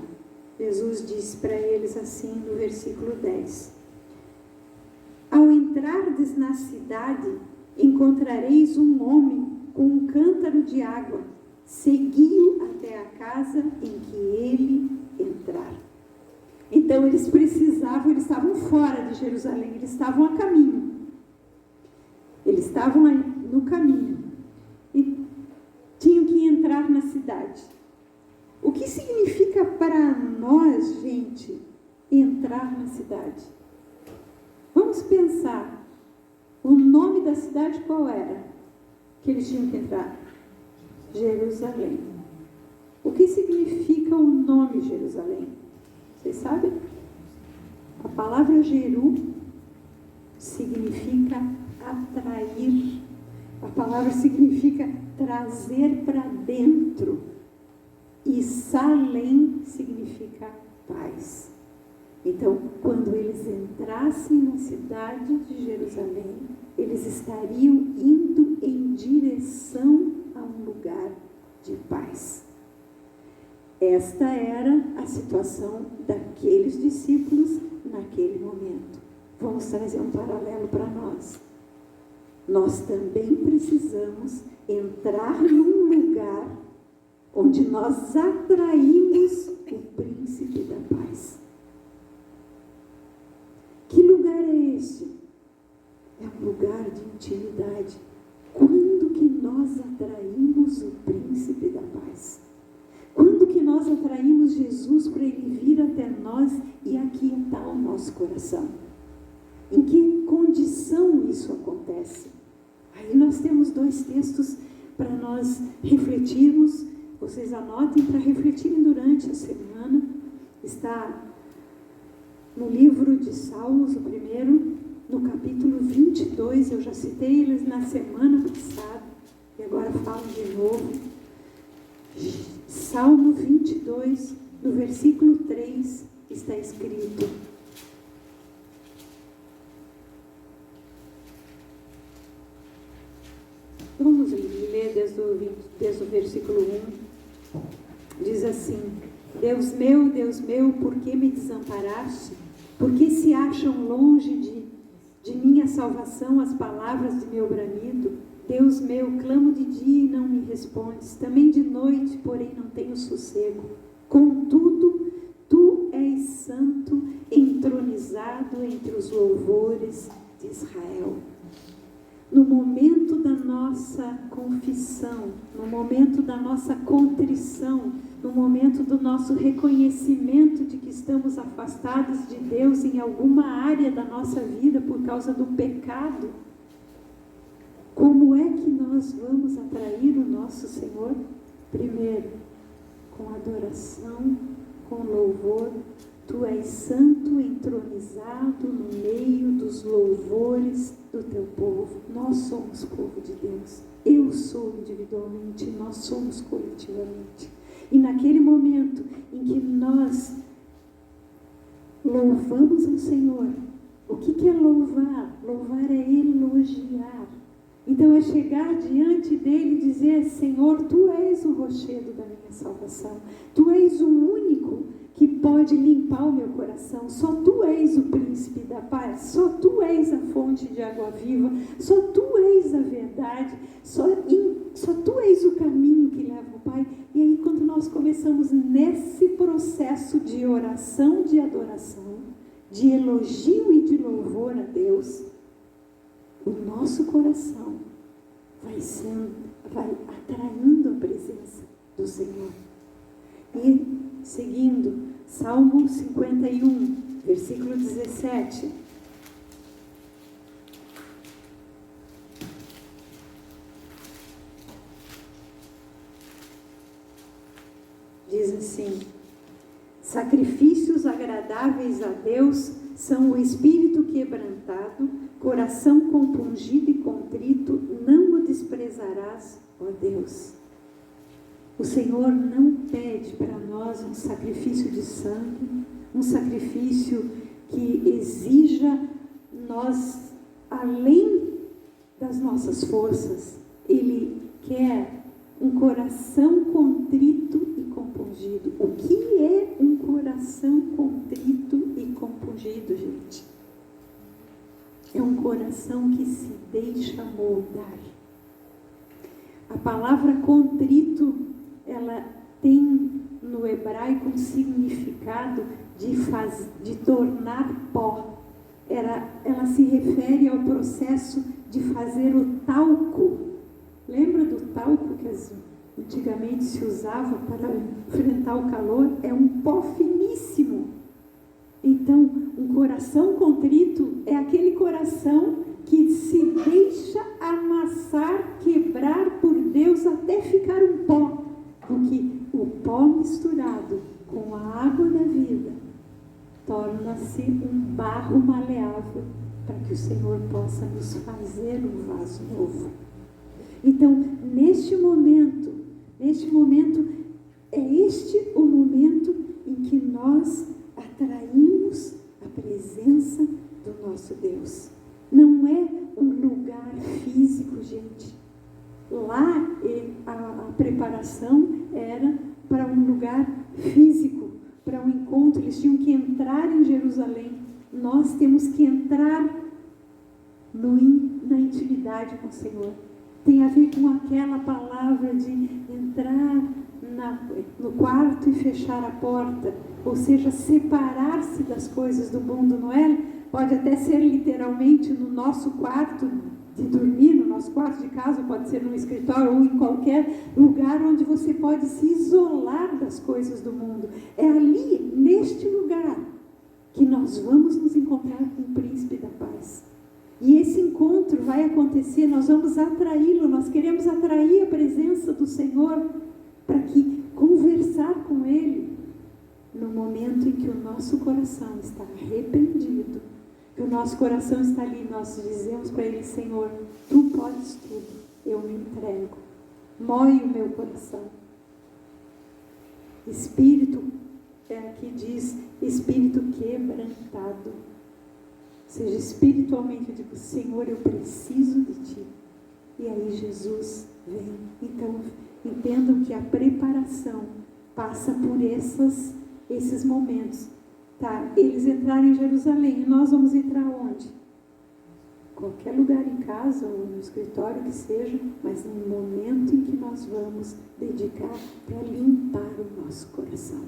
Jesus disse para eles assim no versículo 10: Ao entrardes na cidade, encontrareis um homem com um cântaro de água. Segui-o até a casa em que ele entrar. Então eles estavam fora de Jerusalém, eles estavam a caminho. Eles estavam no caminho e tinham que entrar na cidade. O que significa para nós, gente, entrar na cidade? Vamos pensar. O nome da cidade qual era? Que eles tinham que entrar? Jerusalém. O que significa o nome Jerusalém? Vocês sabem? A palavra Jeru significa atrair. A palavra significa trazer para dentro. E Salém significa paz. Então, quando eles entrassem na cidade de Jerusalém, eles estariam indo em direção a um lugar de paz. Esta era a situação daqueles discípulos naquele momento. Vamos trazer um paralelo para nós. Nós também precisamos entrar num lugar onde nós atraímos o príncipe da paz. Que lugar é esse? É um lugar de intimidade. Quando que nós atraímos o príncipe da paz? Quando que nós atraímos Jesus para ele vir até nós e aquietar o nosso coração? Em que condição isso acontece? Aí nós temos 2 textos para nós refletirmos. Vocês anotem para refletirem durante a semana. Está no livro de Salmos, o primeiro, no capítulo 22. Eu já citei eles na semana passada e agora falo de novo. Salmo 22, no versículo 3, está escrito: vamos ler desde o versículo 1. Diz assim: Deus meu, por que me desamparaste? Por que se acham longe de minha salvação as palavras de meu bramido? Deus meu, clamo de dia e não me respondes, também de noite, porém não tenho sossego. Contudo, tu és santo, entronizado entre os louvores de Israel. No momento da nossa confissão, no momento da nossa contrição, no momento do nosso reconhecimento de que estamos afastados de Deus em alguma área da nossa vida por causa do pecado, como é que nós vamos atrair o nosso Senhor? Primeiro, com adoração, com louvor. Tu és santo, entronizado no meio dos louvores do teu povo. Nós somos povo de Deus. Eu sou individualmente, nós somos coletivamente. E naquele momento em que nós louvamos ao Senhor, o que é louvar? Louvar é elogiar. Então é chegar diante dele e dizer: Senhor, tu és o rochedo da minha salvação. Tu és o único que pode limpar o meu coração. Só tu és o príncipe da paz. Só tu és a fonte de água viva. Só tu és a verdade. Só tu és o caminho que leva ao Pai. E aí, quando nós começamos nesse processo de oração, de adoração, de elogio e de louvor a Deus, o nosso coração vai atraindo a presença do Senhor. E seguindo, Salmo 51, versículo 17. Diz assim: sacrifícios agradáveis a Deus são o espírito quebrantado, coração compungido e contrito, não o desprezarás, ó Deus. O Senhor não pede para nós um sacrifício de sangue, um sacrifício que exija nós, além das nossas forças. Ele quer um coração contrito e compungido. compungido. O que é um coração contrito e compungido, gente? É um coração que se deixa moldar. A palavra contrito, ela tem no hebraico um significado de tornar pó. Ela se refere ao processo de fazer o talco. Lembra do talco que antigamente se usava para enfrentar o calor? É um pó finíssimo. Então, um coração contrito é aquele coração que se deixa amassar, quebrar por Deus até ficar um pó. Porque o pó misturado com a água da vida torna-se um barro maleável para que o Senhor possa nos fazer um vaso novo. Então, neste momento, é este o momento em que nós atraímos a presença do nosso Deus. Não é um lugar físico, gente. Lá a preparação era para um lugar físico, para um encontro. Eles tinham que entrar em Jerusalém. Nós temos que entrar na intimidade com o Senhor. Tem a ver com aquela palavra de entrar no quarto e fechar a porta, ou seja, separar-se das coisas do mundo, não é? Pode até ser literalmente no nosso quarto de dormir, no nosso quarto de casa, pode ser no escritório ou em qualquer lugar onde você pode se isolar das coisas do mundo. É ali, neste lugar, que nós vamos nos encontrar com o Príncipe da Paz. E esse encontro vai acontecer, nós vamos atraí-lo, nós queremos atrair a presença do Senhor para que conversar com Ele no momento em que o nosso coração está arrependido, que o nosso coração está ali, nós dizemos para Ele: Senhor, Tu podes tudo, eu me entrego, moe o meu coração. Espírito, aqui diz, espírito quebrantado. Ou seja, espiritualmente eu digo: Senhor, eu preciso de Ti. E aí Jesus vem. Então, entendam que a preparação passa por esses momentos. Tá, eles entraram em Jerusalém, e nós vamos entrar onde? Qualquer lugar, em casa ou no escritório que seja, mas no momento em que nós vamos dedicar para limpar o nosso coração,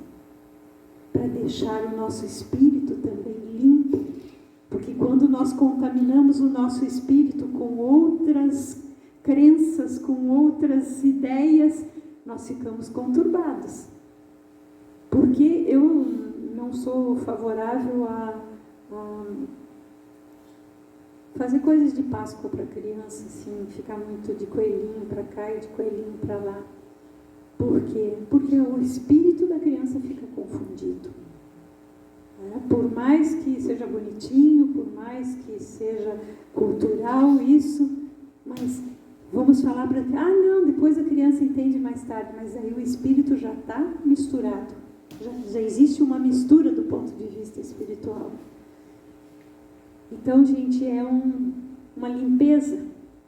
para deixar o nosso espírito também limpo, porque quando nós contaminamos o nosso espírito com outras crenças, com outras ideias, nós ficamos conturbados. Porque eu não sou favorável a fazer coisas de Páscoa para criança, assim, ficar muito de coelhinho para cá e de coelhinho para lá. Por quê? Porque o espírito da criança fica confundido. Por mais que seja bonitinho, por mais que seja cultural isso, mas vamos falar para ti: não, depois a criança entende mais tarde, mas aí o espírito já está misturado. Já existe uma mistura do ponto de vista espiritual. Então, gente, é uma limpeza.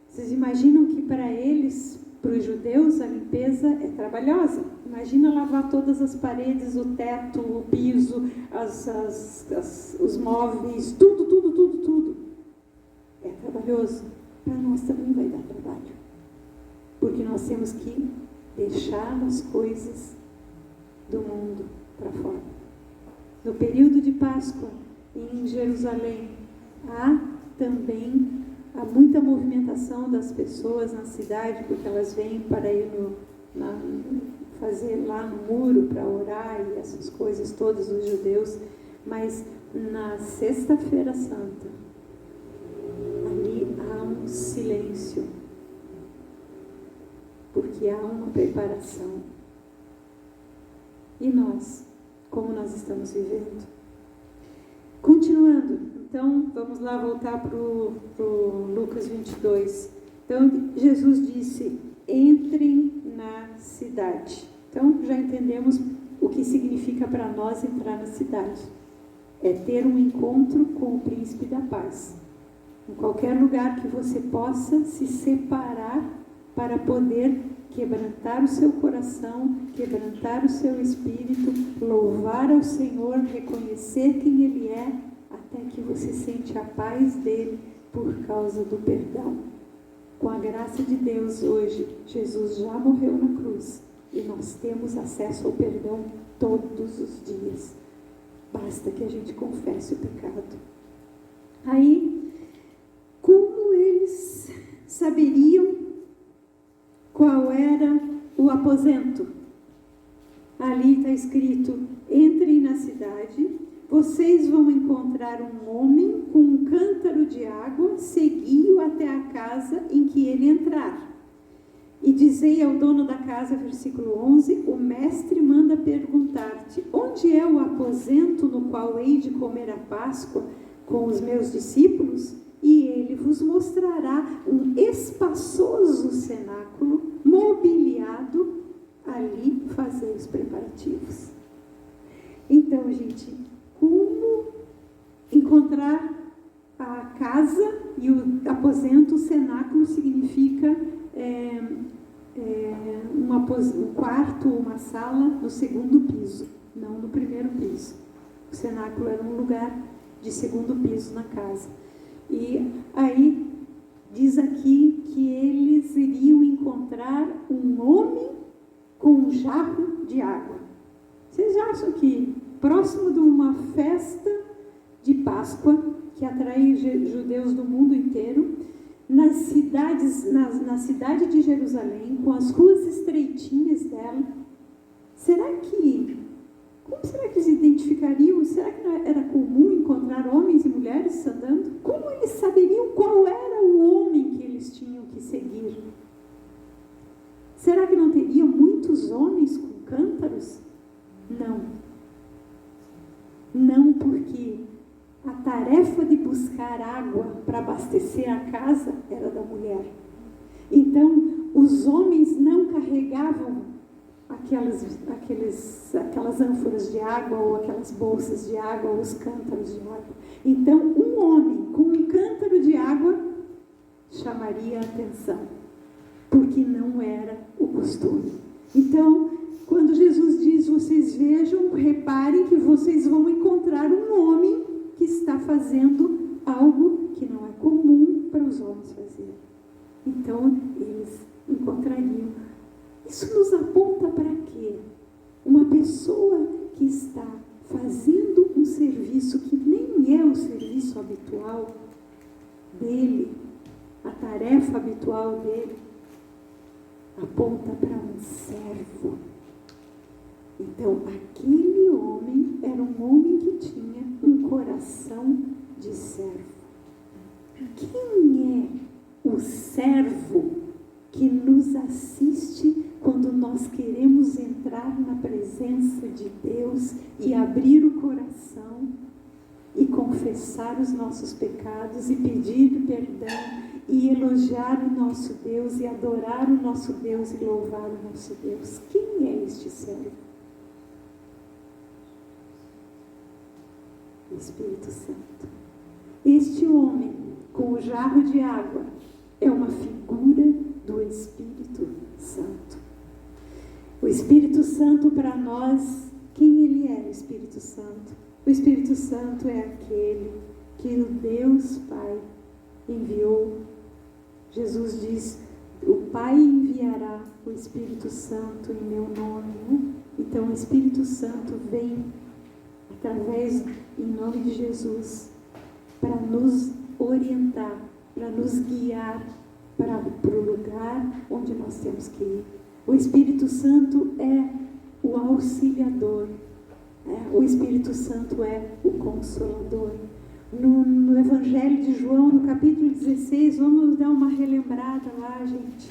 Vocês imaginam que para eles, para os judeus, a limpeza é trabalhosa. Imagina lavar todas as paredes, o teto, o piso, os móveis, tudo. É trabalhoso. Para nós também vai dar trabalho. Porque nós temos que deixar as coisas do mundo para fora. No período de Páscoa, em Jerusalém, há muita movimentação das pessoas na cidade, porque elas vêm para ir fazer lá no muro para orar e essas coisas todas dos judeus. Mas na Sexta-feira Santa, ali há um silêncio, porque há uma preparação. E nós, como nós estamos vivendo? Continuando, então, vamos lá voltar para o Lucas 22. Então, Jesus disse: entrem na cidade. Então, já entendemos o que significa para nós entrar na cidade. É ter um encontro com o Príncipe da Paz. Em qualquer lugar que você possa se separar para poder quebrantar o seu coração, quebrantar o seu espírito, louvar ao Senhor, reconhecer quem Ele é, até que você sente a paz dEle por causa do perdão. Com a graça de Deus, hoje, Jesus já morreu na cruz e nós temos acesso ao perdão todos os dias. Basta que a gente confesse o pecado. Aí, como eles saberiam qual era o aposento? Ali está escrito: entrem na cidade, vocês vão encontrar um homem com um cântaro de água, segui-o até a casa em que ele entrar. E dizei ao dono da casa, versículo 11, o mestre manda perguntar-te: onde é o aposento no qual hei de comer a Páscoa com os meus discípulos? E ele vos mostrará um espaçoso cenáculo mobiliado, ali fazer os preparativos. Então, gente, como encontrar a casa e o aposento? O cenáculo significa um quarto ou uma sala no segundo piso, não no primeiro piso. O cenáculo era um lugar de segundo piso na casa. E aí diz aqui que eles iriam encontrar um homem com um jarro de água. Vocês acham que próximo de uma festa de Páscoa, que atrai judeus do mundo inteiro, na cidade de Jerusalém, com as ruas estreitinhas dela, como será que eles identificariam? Será que não era comum encontrar homens e mulheres andando? Como eles saberiam qual era o homem que eles tinham que seguir? Será que não teriam muitos homens com cântaros? Não, porque a tarefa de buscar água para abastecer a casa era da mulher. Então, os homens não carregavam aquelas ânforas de água, ou aquelas bolsas de água, ou os cântaros de água. Então, um homem com um cântaro de água chamaria a atenção, porque não era o costume. Então, quando Jesus diz: vocês vejam, reparem que vocês vão encontrar um homem que está fazendo algo que não é comum para os homens fazerem. Então, eles encontrariam. Isso nos aponta para quê? Uma pessoa que está fazendo um serviço que nem é o serviço habitual dele, a tarefa habitual dele, aponta para um servo. Então, aquele homem era um homem que tinha um coração de servo. Quem é o servo que nos assiste quando nós queremos entrar na presença de Deus e abrir o coração e confessar os nossos pecados e pedir perdão e elogiar o nosso Deus e adorar o nosso Deus e louvar o nosso Deus? Quem é este servo? O Espírito Santo. Este homem com o jarro de água é uma figura do Espírito Santo. O Espírito Santo para nós, quem ele é, o Espírito Santo? O Espírito Santo é aquele que o Deus Pai enviou. Jesus diz: o Pai enviará o Espírito Santo em meu nome. Então o Espírito Santo vem através, em nome de Jesus, para nos orientar, para nos guiar para o lugar onde nós temos que ir. O Espírito Santo é o auxiliador, o Espírito Santo é o consolador. No Evangelho de João, no capítulo 16, vamos dar uma relembrada lá, gente.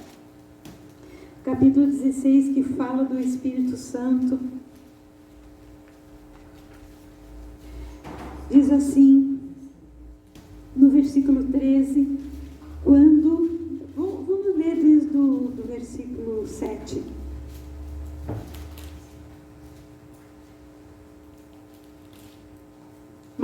Capítulo 16, que fala do Espírito Santo. Diz assim, no versículo 13, vamos ler desde o versículo 7.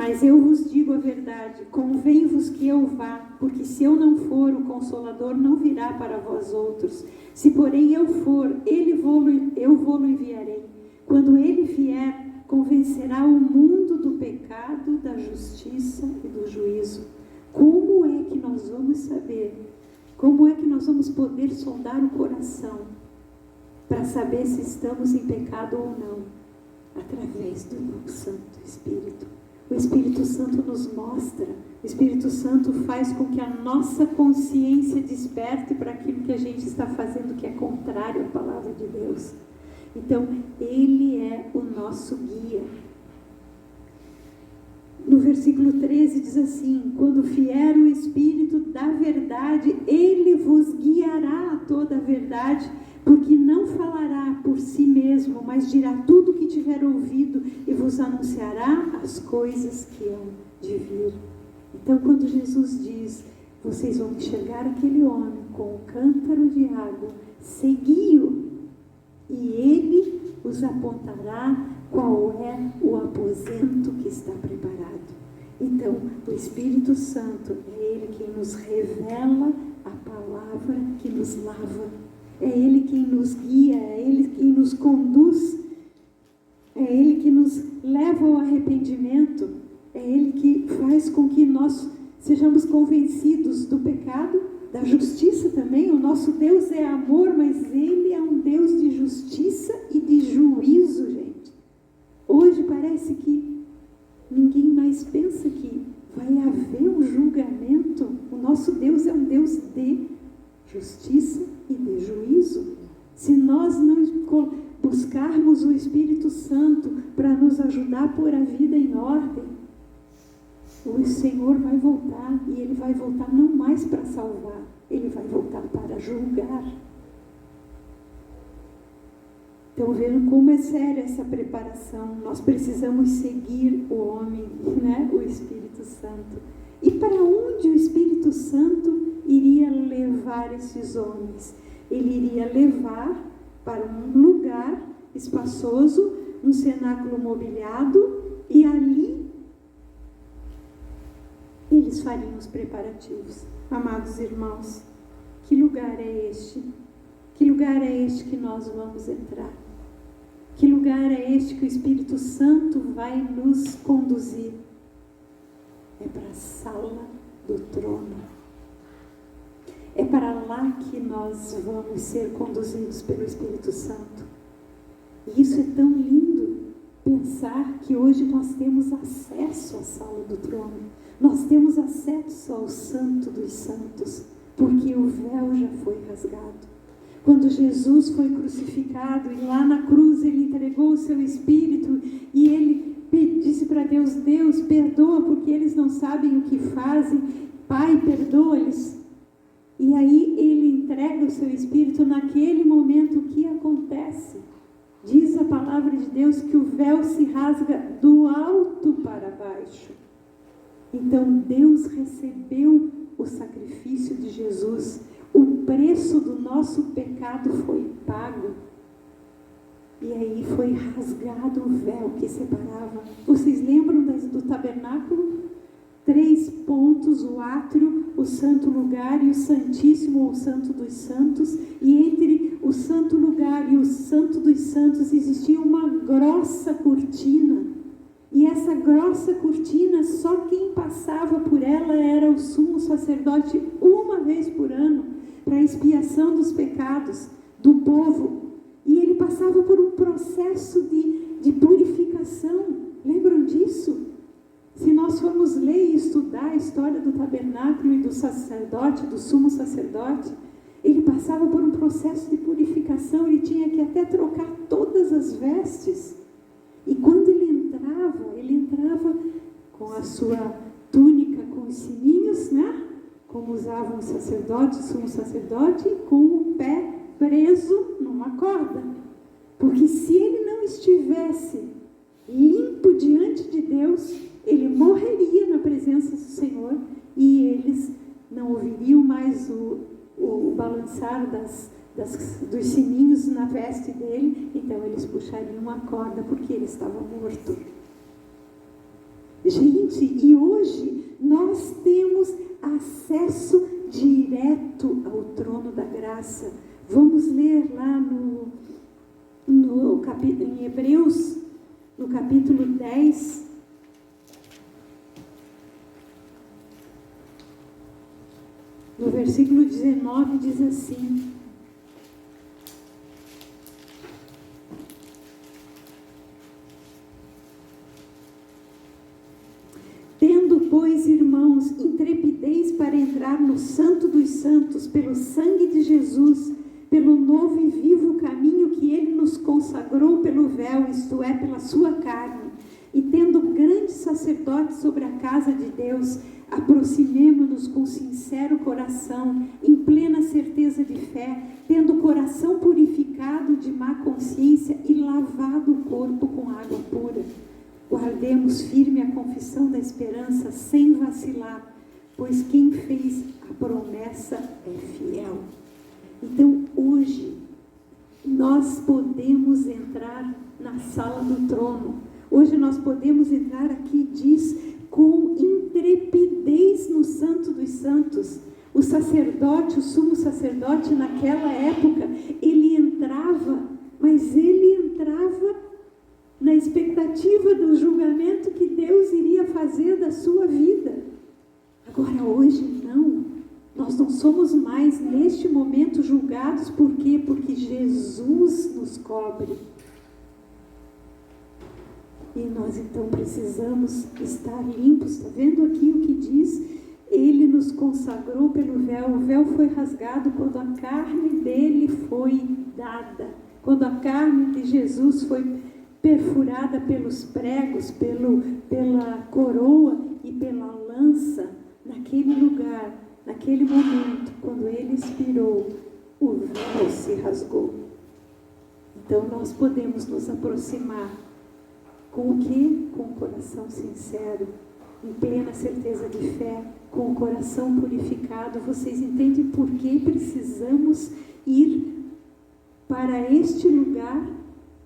Mas eu vos digo a verdade, convém-vos que eu vá, porque se eu não for, o Consolador não virá para vós outros. Se porém eu for, eu vou-lo enviarei. Quando ele vier, convencerá o mundo do pecado, da justiça e do juízo. Como é que nós vamos saber? Como é que nós vamos poder sondar o coração para saber se estamos em pecado ou não? Através do Santo Espírito. O Espírito Santo nos mostra, o Espírito Santo faz com que a nossa consciência desperte para aquilo que a gente está fazendo que é contrário à palavra de Deus. Então, Ele é o nosso guia. No versículo 13 diz assim: quando vier o Espírito da verdade, Ele vos guiará a toda a verdade, porque não falará por si mesmo, mas dirá tudo o que tiver ouvido e vos anunciará as coisas que hão de vir. Então, quando Jesus diz, vocês vão enxergar aquele homem com um cântaro de água, segui-o, e ele os apontará qual é o aposento que está preparado. Então, o Espírito Santo é Ele quem nos revela a palavra que nos lava. É Ele quem nos guia, é Ele quem nos conduz, é Ele que nos leva ao arrependimento, é Ele que faz com que nós sejamos convencidos do pecado, da justiça também. O nosso Deus é amor, mas Ele é um Deus de justiça e de juízo, gente. Hoje parece que ninguém mais pensa que vai haver um julgamento. O nosso Deus é um Deus de justiça e de juízo. Se nós não buscarmos o Espírito Santo para nos ajudar a pôr a vida em ordem, o Senhor vai voltar, e Ele vai voltar não mais para salvar, Ele vai voltar para julgar. Estão vendo como é séria essa preparação? Nós precisamos seguir o homem, né? O Espírito Santo. E para onde o Espírito Santo iria levar esses homens? Ele iria levar para um lugar espaçoso, um cenáculo mobiliado, e ali eles fariam os preparativos. Amados irmãos, que lugar é este? Que lugar é este que nós vamos entrar? Que lugar é este que o Espírito Santo vai nos conduzir? É para a sala do trono. É para lá que nós vamos ser conduzidos pelo Espírito Santo. E isso é tão lindo, pensar que hoje nós temos acesso à sala do trono. Nós temos acesso ao Santo dos Santos, porque o véu já foi rasgado. Quando Jesus foi crucificado e lá na cruz Ele entregou o seu Espírito e Ele disse para Deus: Deus, perdoa porque eles não sabem o que fazem. Pai, perdoa-lhes. E aí Ele entrega o seu Espírito. Naquele momento, o que acontece? Diz a palavra de Deus que o véu se rasga do alto para baixo. Então Deus recebeu o sacrifício de Jesus. O preço do nosso pecado foi pago. E aí foi rasgado o véu que separava. Vocês lembram do tabernáculo? 3 pontos: o átrio, o santo lugar e o santíssimo, ou o santo dos santos. E entre o santo lugar e o santo dos santos existia uma grossa cortina. E essa grossa cortina, só quem passava por ela era o sumo sacerdote uma vez por ano, para a expiação dos pecados do povo. E ele passava por um processo de purificação. Lembram disso? Se nós formos ler e estudar a história do tabernáculo e do sacerdote, do sumo sacerdote, ele passava por um processo de purificação. Ele tinha que até trocar todas as vestes. E quando ele entrava com a sua túnica com os sininhos, né? Como usavam os sacerdotes, o sumo sacerdote, com o pé preso numa corda. Porque se ele não estivesse limpo diante de Deus, ele morreria na presença do Senhor, e eles não ouviriam mais o balançar dos sininhos na veste dele. Então eles puxariam a corda, porque ele estava morto. Gente, e hoje nós temos acesso direto ao trono da graça. Vamos ler lá em Hebreus, no capítulo 10. No versículo 19 diz assim: tendo, pois, irmãos, intrepidez para entrar no Santo dos Santos, pelo sangue de Jesus, pelo novo e vivo caminho que ele nos consagrou pelo véu, isto é, pela sua carne, e tendo grande sacerdote sobre a casa de Deus, aproximemo-nos com sincero coração, em plena certeza de fé, tendo o coração purificado de má consciência e lavado o corpo com água pura. Guardemos firme a confissão da esperança sem vacilar, pois quem fez a promessa é fiel. Então, hoje, nós podemos entrar na sala do trono. Hoje nós podemos entrar aqui, diz, com intrepidez no Santo dos Santos. O sacerdote, o sumo sacerdote naquela época, ele entrava, mas ele entrava na expectativa do julgamento que Deus iria fazer da sua vida. Agora, hoje não. Nós não somos mais, neste momento, julgados. Por quê? Porque Jesus nos cobre. E nós, então, precisamos estar limpos. Está vendo aqui o que diz? Ele nos consagrou pelo véu. O véu foi rasgado quando a carne dele foi dada. Quando a carne de Jesus foi perfurada pelos pregos, pela coroa e pela lança, naquele lugar, naquele momento, quando ele expirou, o véu se rasgou. Então nós podemos nos aproximar com o quê? Com o coração sincero, em plena certeza de fé, com o coração purificado. Vocês entendem por que precisamos ir para este lugar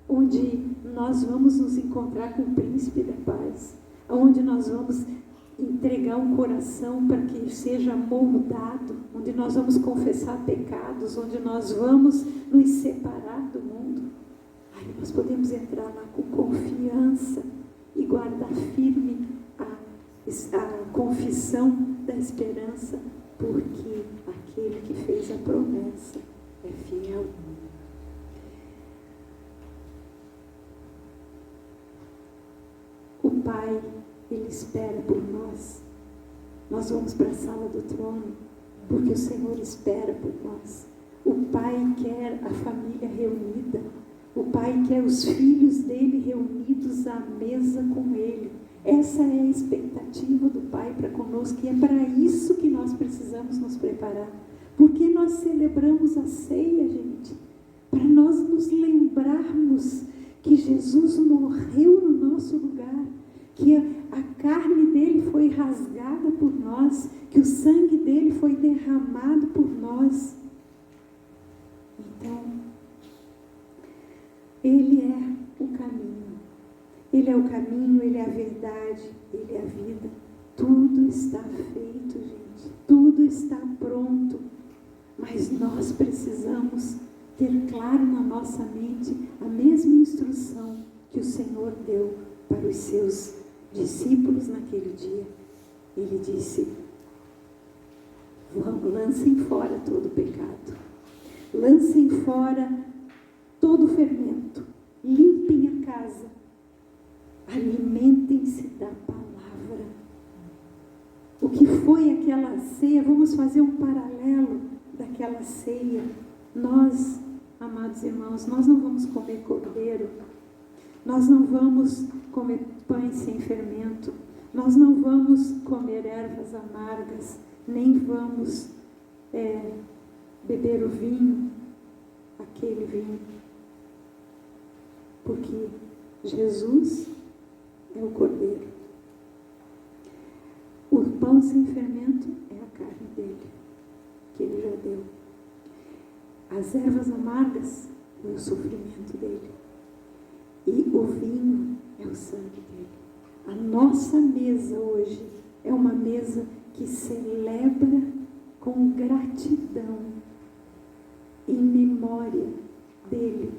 onde nós vamos nos encontrar com o príncipe da paz, onde nós vamos entregar um coração para que seja moldado, onde nós vamos confessar pecados, onde nós vamos nos separar do mundo. Aí nós podemos entrar lá com confiança e guardar firme a confissão da esperança, porque aquele que fez a promessa é fiel. O Pai, Ele espera por nós. Nós vamos para a sala do trono, porque o Senhor espera por nós. O Pai quer a família reunida. O Pai quer os filhos dele reunidos à mesa com Ele. Essa é a expectativa do Pai para conosco, e é para isso que nós precisamos nos preparar. Porque nós celebramos a ceia, gente, para nós nos lembrarmos que Jesus morreu no nosso lugar, que a carne dele foi rasgada por nós, que o sangue dele foi derramado por nós. Então, ele é o caminho. Ele é o caminho, ele é a verdade, ele é a vida. Tudo está feito, gente. Tudo está pronto. Mas nós precisamos ter claro na nossa mente a mesma instrução que o Senhor deu para os seus discípulos naquele dia. Ele disse: lancem fora todo o pecado, lancem fora todo o fermento, limpem a casa, alimentem-se da palavra. O que foi aquela ceia? Vamos fazer um paralelo daquela ceia. Nós, amados irmãos, nós não vamos comer cordeiro, nós não vamos comer pães sem fermento, nós não vamos comer ervas amargas, nem vamos beber o vinho, aquele vinho, porque Jesus é o cordeiro. O pão sem fermento é a carne dele, que ele já deu. As ervas amargas é o sofrimento dele. E o vinho é o sangue dele. A nossa mesa hoje é uma mesa que celebra com gratidão, em memória dele,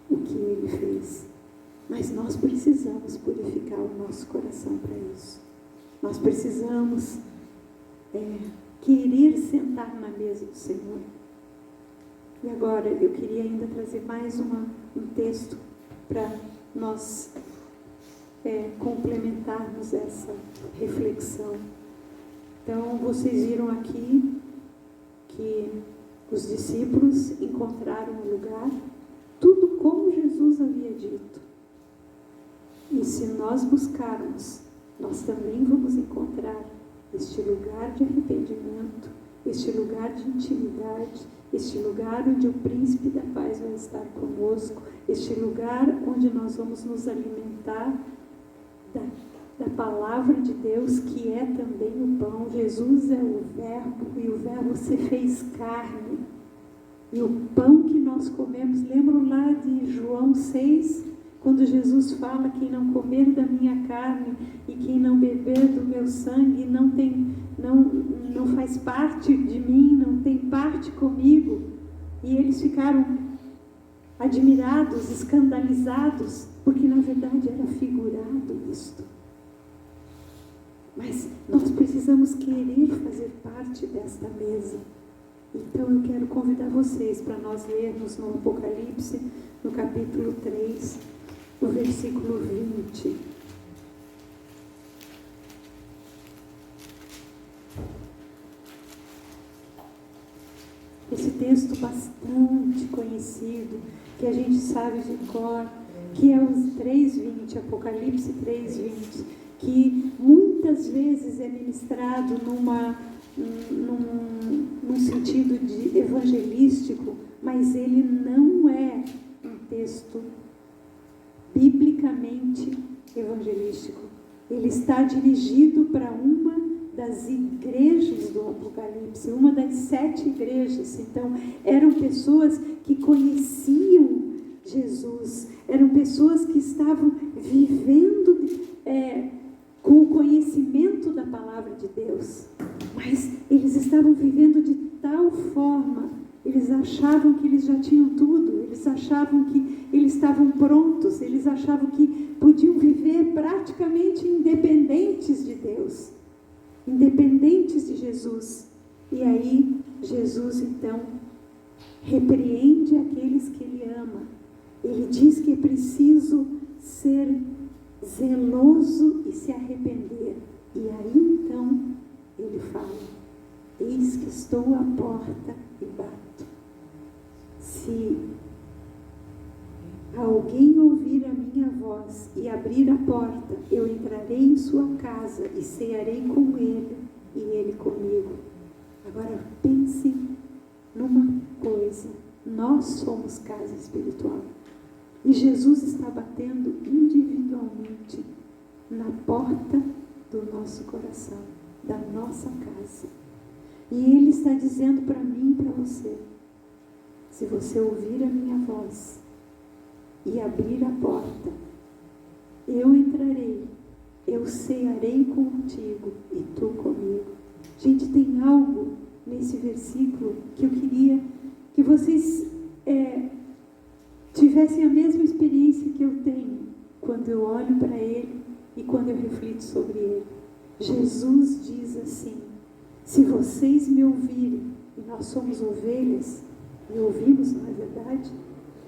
o que ele fez. Mas nós precisamos purificar o nosso coração para isso. Nós precisamos querer sentar na mesa do Senhor. E agora eu queria ainda trazer mais um texto para nós complementarmos essa reflexão. Então, vocês viram aqui que os discípulos encontraram um lugar, tudo como Jesus havia dito. E se nós buscarmos, nós também vamos encontrar este lugar de arrependimento, este lugar de intimidade, este lugar onde o príncipe da paz vai estar conosco, este lugar onde nós vamos nos alimentar da palavra de Deus, que é também o pão. Jesus é o verbo, e o verbo se fez carne. E o pão que nós comemos, lembram lá de João 6, quando Jesus fala: quem não comer da minha carne e quem não beber do meu sangue não faz parte de mim, não tem parte comigo. E eles ficaram admirados, escandalizados, porque na verdade era figurado isto. Mas nós precisamos querer fazer parte desta mesa. Então eu quero convidar vocês para nós lermos no Apocalipse, no capítulo 3, o versículo 20. Esse texto bastante conhecido, que a gente sabe de cor, que é os 3:20, Apocalipse 3:20, que muitas vezes é ministrado num sentido de evangelístico, mas ele não é um texto biblicamente evangelístico. Ele está dirigido para uma das igrejas do Apocalipse, uma das 7 igrejas. Então, eram pessoas que conheciam Jesus, eram pessoas que estavam vivendo com o conhecimento da palavra de Deus, mas eles estavam vivendo de tal forma, eles achavam que eles já tinham tudo, eles achavam que eles estavam prontos, eles achavam que podiam viver praticamente independentes de Deus, independentes de Jesus. E aí Jesus então repreende aqueles que ele ama. Ele diz que é preciso ser zeloso e se arrepender. E aí então ele fala: eis que estou à porta e bato. Se alguém ouvir a minha voz e abrir a porta, eu entrarei em sua casa e cearei com ele e ele comigo. Agora pense numa coisa: nós somos casa espiritual. E Jesus está batendo individualmente na porta do nosso coração, da nossa casa. E Ele está dizendo para mim e para você: se você ouvir a minha voz e abrir a porta, eu entrarei, eu cearei contigo e tu comigo. Gente, tem algo nesse versículo que eu queria que vocês tivessem a mesma experiência que eu tenho quando eu olho para ele e quando eu reflito sobre ele. Jesus diz assim: se vocês me ouvirem, e nós somos ovelhas, e ouvimos, não é verdade?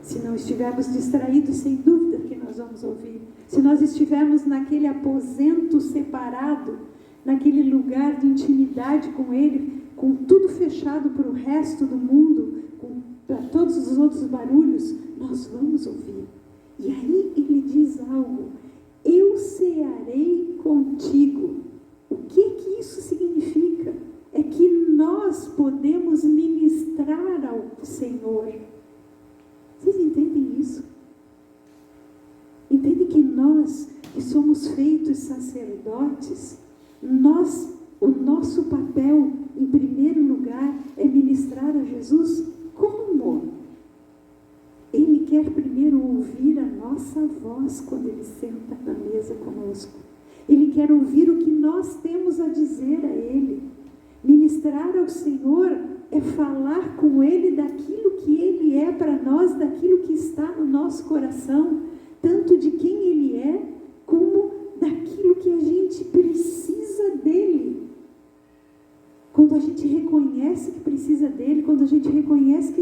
Se não estivermos distraídos, sem dúvida que nós vamos ouvir. Se nós estivermos naquele aposento separado, naquele lugar de intimidade com ele, com tudo fechado para o resto do mundo, para todos os outros barulhos, nós vamos ouvir. E aí ele diz algo: eu cearei contigo. O que isso significa? É que nós podemos ministrar ao Senhor. Vocês entendem isso? Entendem que nós, que somos feitos sacerdotes, o nosso papel, em primeiro lugar, é ministrar a Jesus? Como? Ele quer primeiro ouvir a nossa voz quando Ele senta na mesa conosco. Ele quer ouvir o que nós temos a dizer a Ele. Ministrar ao Senhor é falar com Ele daquilo que Ele é para nós, daquilo que está no nosso coração, tanto de quem Ele é, como daquilo que a gente precisa dEle. Quando a gente reconhece que precisa dEle, quando a gente reconhece que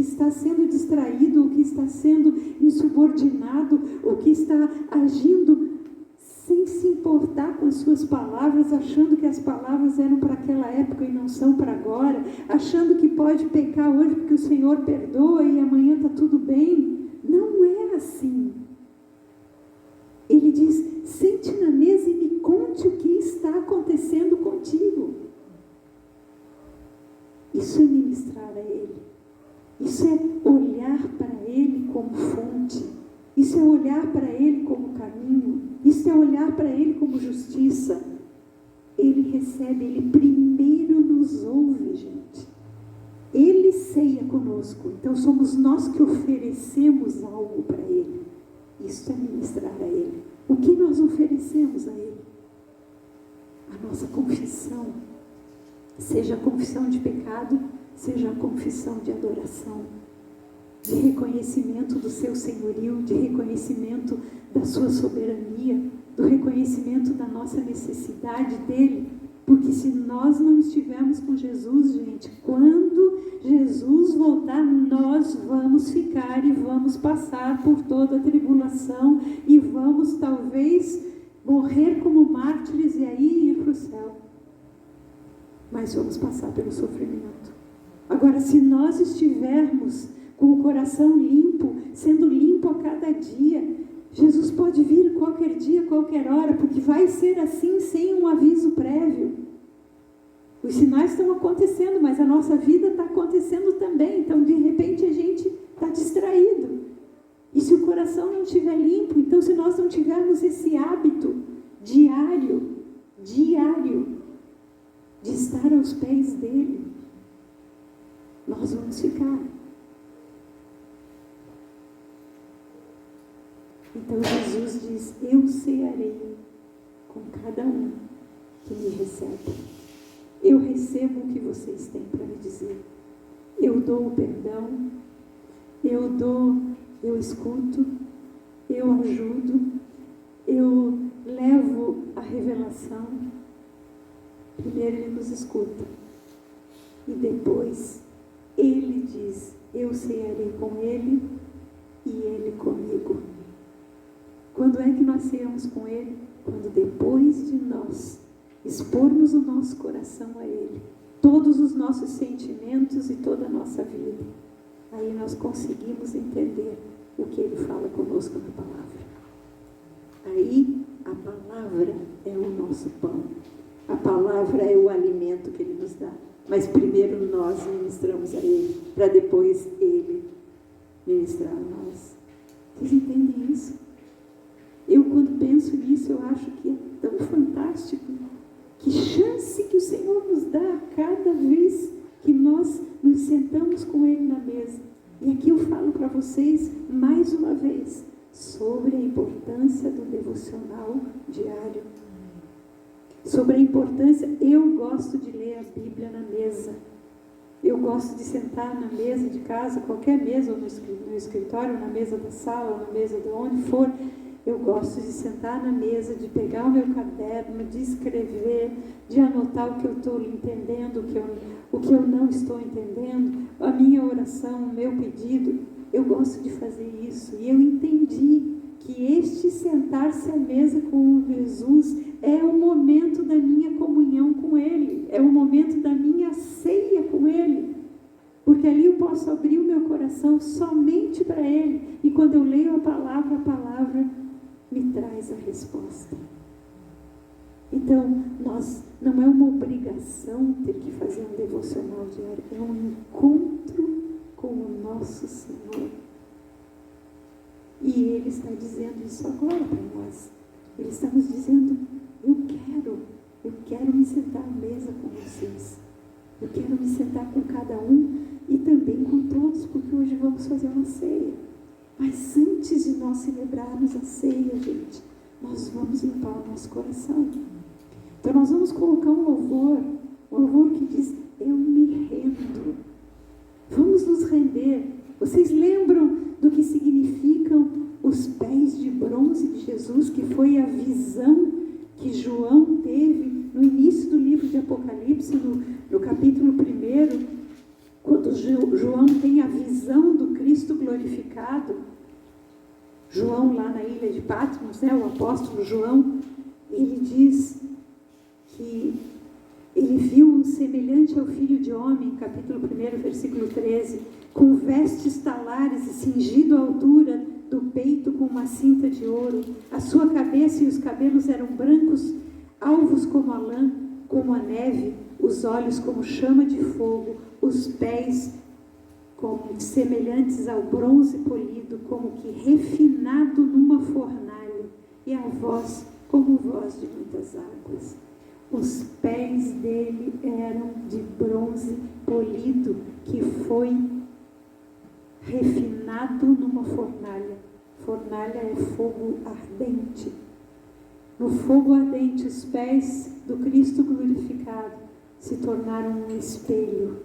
está sendo distraído, ou que está sendo insubordinado, ou que está agindo sem se importar com as suas palavras, achando que as palavras eram para aquela época e não são para agora, achando que pode pecar hoje porque o Senhor perdoa e amanhã está tudo bem. Não é assim. Ele diz: sente na mesa e me conte o que está acontecendo contigo. Isso é ministrar a Ele. Isso é olhar para Ele como fonte. Isso é olhar para Ele como caminho. Isso é olhar para Ele como justiça. Ele recebe, Ele primeiro nos ouve, gente. Ele ceia conosco. Então somos nós que oferecemos algo para Ele. Isso é ministrar a Ele. O que nós oferecemos a Ele? A nossa confissão. Seja a confissão de pecado, seja a confissão de adoração, de reconhecimento do seu senhorio, de reconhecimento da sua soberania, do reconhecimento da nossa necessidade dele. Porque se nós não estivermos com Jesus, gente, quando Jesus voltar, nós vamos ficar e vamos passar por toda a tribulação e vamos talvez morrer como mártires e aí ir para o céu. Mas vamos passar pelo sofrimento. Agora, se nós estivermos com o coração limpo, sendo limpo a cada dia, Jesus pode vir qualquer dia, qualquer hora, porque vai ser assim sem um aviso prévio. Os sinais estão acontecendo, mas a nossa vida está acontecendo também. Então, de repente, a gente está distraído. E se o coração não estiver limpo, então se nós não tivermos esse hábito diário, de estar aos pés dele, nós vamos ficar. Então Jesus diz: eu cearei com cada um que me recebe. Eu recebo o que vocês têm para me dizer. Eu dou o perdão, eu escuto, eu ajudo, eu levo a revelação. Primeiro ele nos escuta e depois ele diz: eu cearei com ele e ele comigo. Quando é que nós ceamos com ele? Quando depois de nós expormos o nosso coração a ele, todos os nossos sentimentos e toda a nossa vida, aí nós conseguimos entender o que ele fala conosco na palavra. Aí a palavra é o nosso pão. A palavra é o alimento que ele nos dá. Mas primeiro nós ministramos a ele, para depois ele ministrar a nós. Vocês entendem isso? Eu, quando penso nisso, eu acho que é tão fantástico. Que chance que o Senhor nos dá cada vez que nós nos sentamos com Ele na mesa. E aqui eu falo para vocês, mais uma vez, sobre a importância do devocional diário. Sobre a importância, eu gosto de ler a Bíblia na mesa. Eu gosto de sentar na mesa de casa, qualquer mesa, ou no escritório, na mesa da sala, na mesa de onde for. Eu gosto de sentar na mesa, de pegar o meu caderno, de escrever, de anotar o que eu estou entendendo, o que eu não estou entendendo, a minha oração, o meu pedido. Eu gosto de fazer isso. E eu entendi que este sentar-se à mesa com Jesus é o momento da minha comunhão com Ele, é o momento da minha ceia com Ele, porque ali eu posso abrir o meu coração somente para Ele, e quando eu leio a palavra me traz a resposta. Então, não é uma obrigação ter que fazer um devocional diário, é um encontro com o nosso Senhor. E Ele está dizendo isso agora para nós. Ele está nos dizendo: eu quero me sentar à mesa com vocês. Eu quero me sentar com cada um e também com todos, porque hoje vamos fazer uma ceia. Mas antes de nós celebrarmos a ceia, gente, nós vamos limpar o nosso coração. Então nós vamos colocar um louvor que diz: eu me rendo. Vamos nos render. Vocês lembram do que significam os pés de bronze de Jesus, que foi a visão que João teve no início do livro de Apocalipse, no capítulo 1, quando João tem a visão do Cristo glorificado? João, lá na ilha de Patmos, o apóstolo João, ele diz que ele viu um semelhante ao Filho de Homem, capítulo 1, versículo 13, com vestes talares e cingido à altura do peito com uma cinta de ouro. A sua cabeça e os cabelos eram brancos, alvos como a lã, como a neve, os olhos como chama de fogo, os pés como semelhantes ao bronze polido, como que refinado numa fornalha, e a voz como voz de muitas águas. Os pés dele eram de bronze polido, que foi refinado numa fornalha. Fornalha é fogo ardente. No fogo ardente, os pés do Cristo glorificado se tornaram um espelho.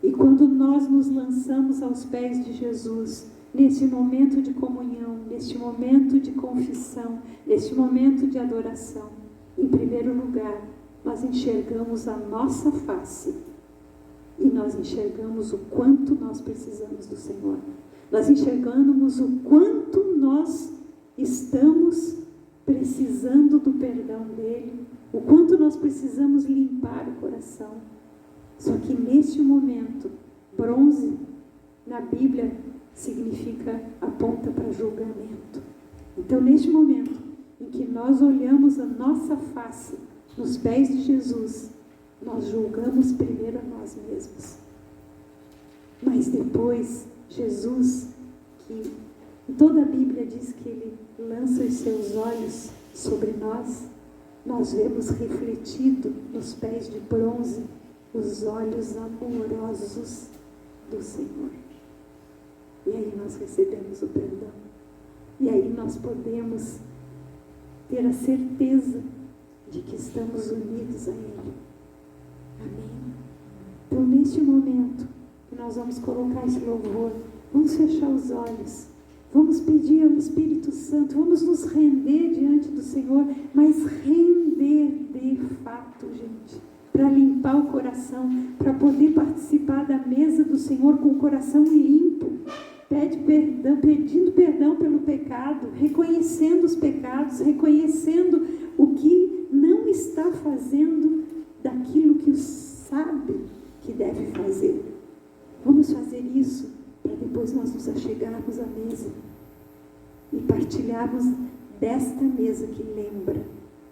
E quando nós nos lançamos aos pés de Jesus, neste momento de comunhão, neste momento de confissão, neste momento de adoração, em primeiro lugar, nós enxergamos a nossa face e nós enxergamos o quanto nós precisamos do Senhor. Nós enxergamos o quanto nós estamos precisando do perdão dele, o quanto nós precisamos limpar o coração. Só que neste momento, bronze na Bíblia significa, aponta para julgamento. Então, neste momento em que nós olhamos a nossa face nos pés de Jesus, nós julgamos primeiro a nós mesmos. Mas depois, Jesus, que toda a Bíblia diz que ele lança os seus olhos sobre nós, nós vemos refletido nos pés de bronze os olhos amorosos do Senhor. E aí nós recebemos o perdão. E aí nós podemos ter a certeza de que estamos unidos a Ele. Amém? Então, neste momento que nós vamos colocar esse louvor, vamos fechar os olhos, vamos pedir ao Espírito Santo, vamos nos render diante do Senhor, mas render de fato, gente, para limpar o coração, para poder participar da mesa do Senhor com o coração limpo. Pedindo perdão pelo pecado, reconhecendo os pecados, reconhecendo o que não está fazendo daquilo que sabe que deve fazer. Vamos fazer isso para depois nós nos achegarmos à mesa e partilharmos desta mesa que lembra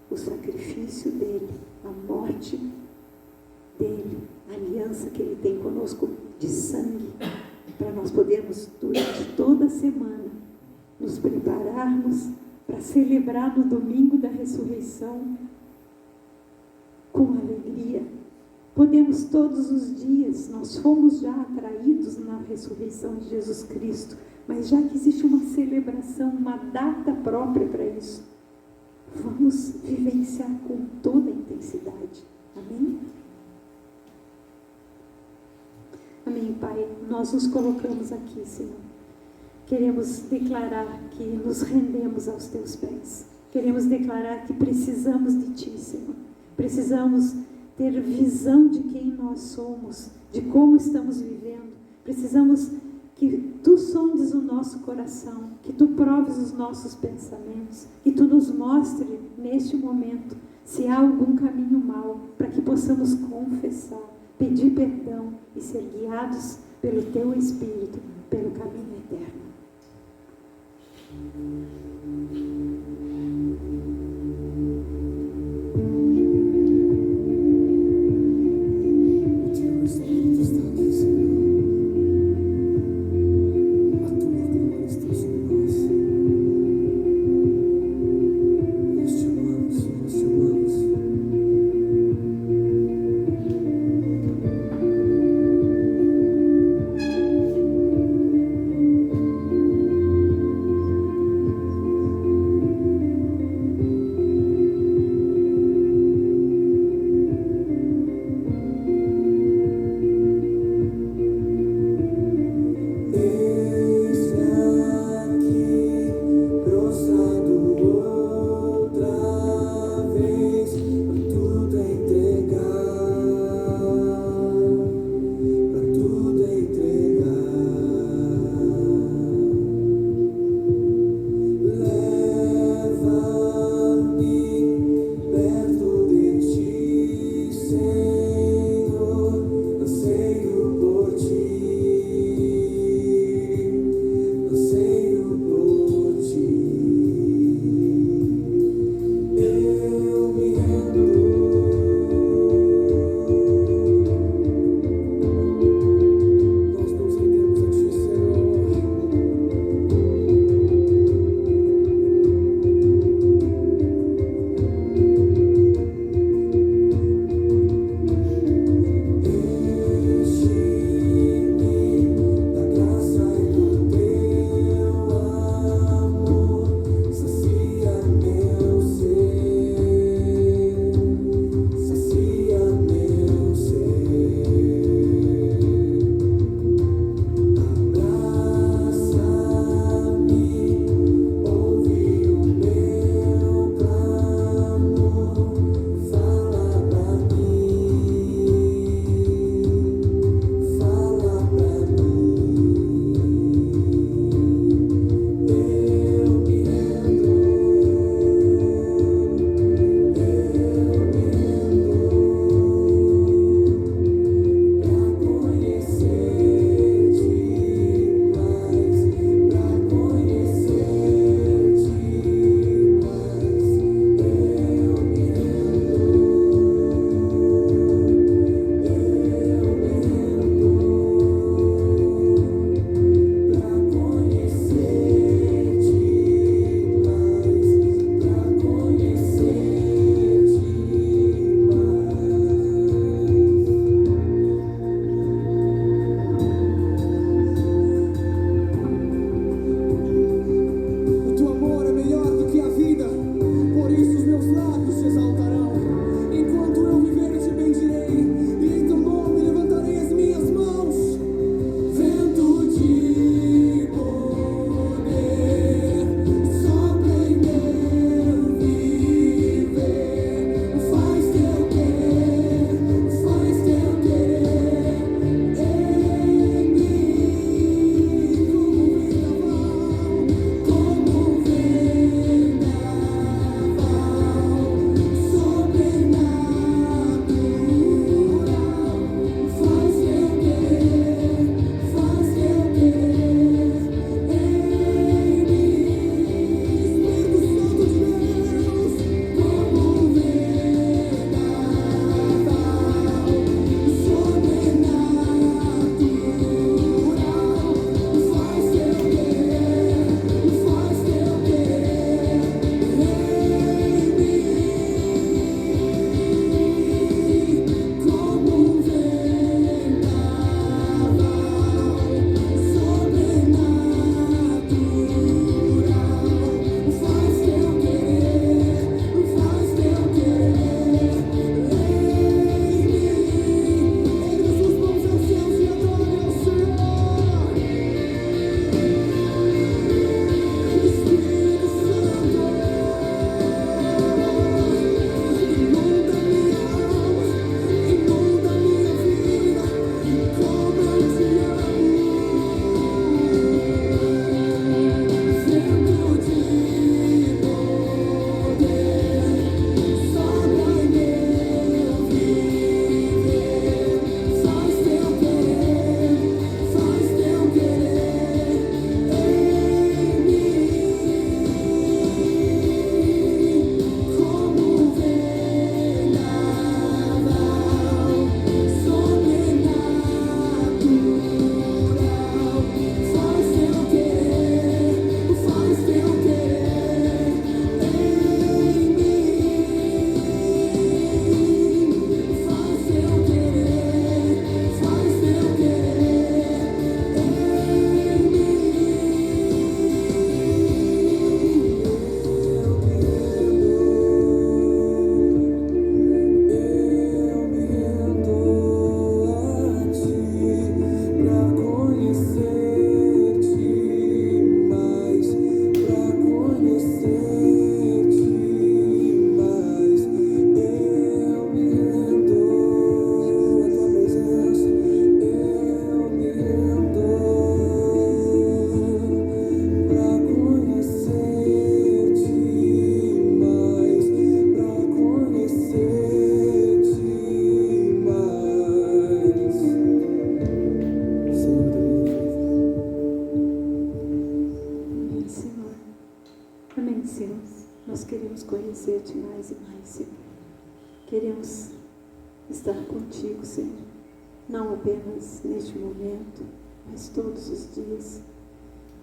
o sacrifício dele, a morte dele, a aliança que ele tem conosco de sangue, para nós podermos, durante toda a semana, nos prepararmos para celebrar no domingo da ressurreição com alegria. Podemos todos os dias, nós fomos já atraídos na ressurreição de Jesus Cristo, mas já que existe uma celebração, uma data própria para isso, vamos vivenciar com toda a intensidade. Amém? Amém, Pai. Nós nos colocamos aqui, Senhor. Queremos declarar que nos rendemos aos Teus pés. Queremos declarar que precisamos de Ti, Senhor. Precisamos ter visão de quem nós somos, de como estamos vivendo. Precisamos que Tu sondes o nosso coração, que Tu proves os nossos pensamentos, que Tu nos mostre neste momento se há algum caminho mau, para que possamos confessar, pedir perdão e ser guiados pelo Teu Espírito, pelo caminho eterno. não apenas neste momento, mas todos os dias.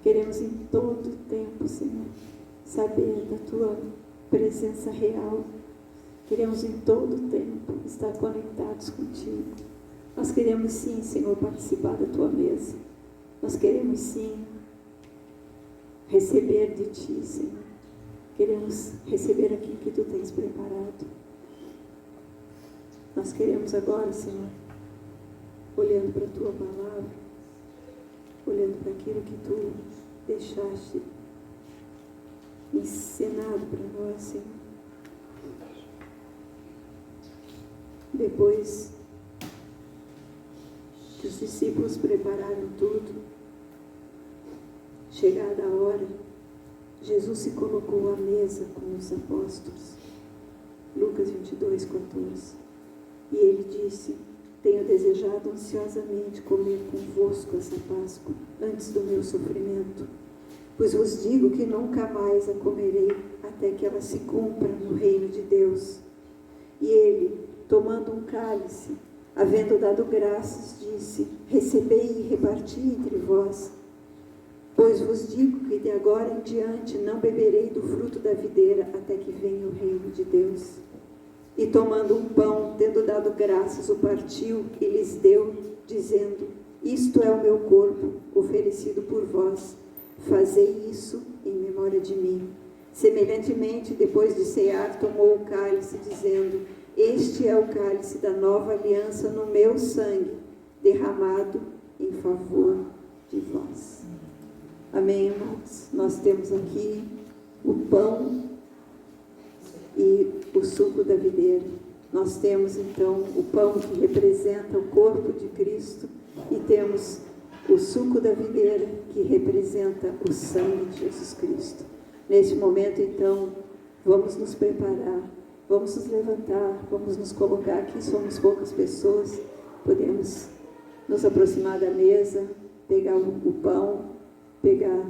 Queremos em todo o tempo, Senhor, saber da Tua presença real. Queremos em todo o tempo estar conectados contigo. Nós queremos sim, Senhor, participar da Tua mesa. Nós queremos sim receber de Ti, Senhor. Queremos receber aquilo que Tu tens preparado. Nós queremos agora, Senhor, olhando para a Tua palavra, olhando para aquilo que Tu deixaste ensinado para nós, Senhor. Depois que os discípulos prepararam tudo, chegada a hora, Jesus se colocou à mesa com os apóstolos. Lucas 22, 14. E ele disse: tenho desejado ansiosamente comer convosco essa Páscoa, antes do meu sofrimento, pois vos digo que nunca mais a comerei, até que ela se cumpra no reino de Deus. E ele, tomando um cálice, havendo dado graças, disse: recebei e reparti entre vós, pois vos digo que de agora em diante não beberei do fruto da videira, até que venha o reino de Deus. E tomando um pão, tendo dado graças, o partiu e lhes deu, dizendo: isto é o meu corpo, oferecido por vós, fazei isso em memória de mim. Semelhantemente, depois de cear, tomou o cálice, dizendo: este é o cálice da nova aliança no meu sangue, derramado em favor de vós. Amém, irmãos? Nós temos aqui o pão e o suco da videira. Nós temos então o pão que representa o corpo de Cristo e temos o suco da videira que representa o sangue de Jesus Cristo. Neste momento então, vamos nos preparar, vamos nos levantar, vamos nos colocar aqui. Somos poucas pessoas, podemos nos aproximar da mesa, pegar o pão, pegar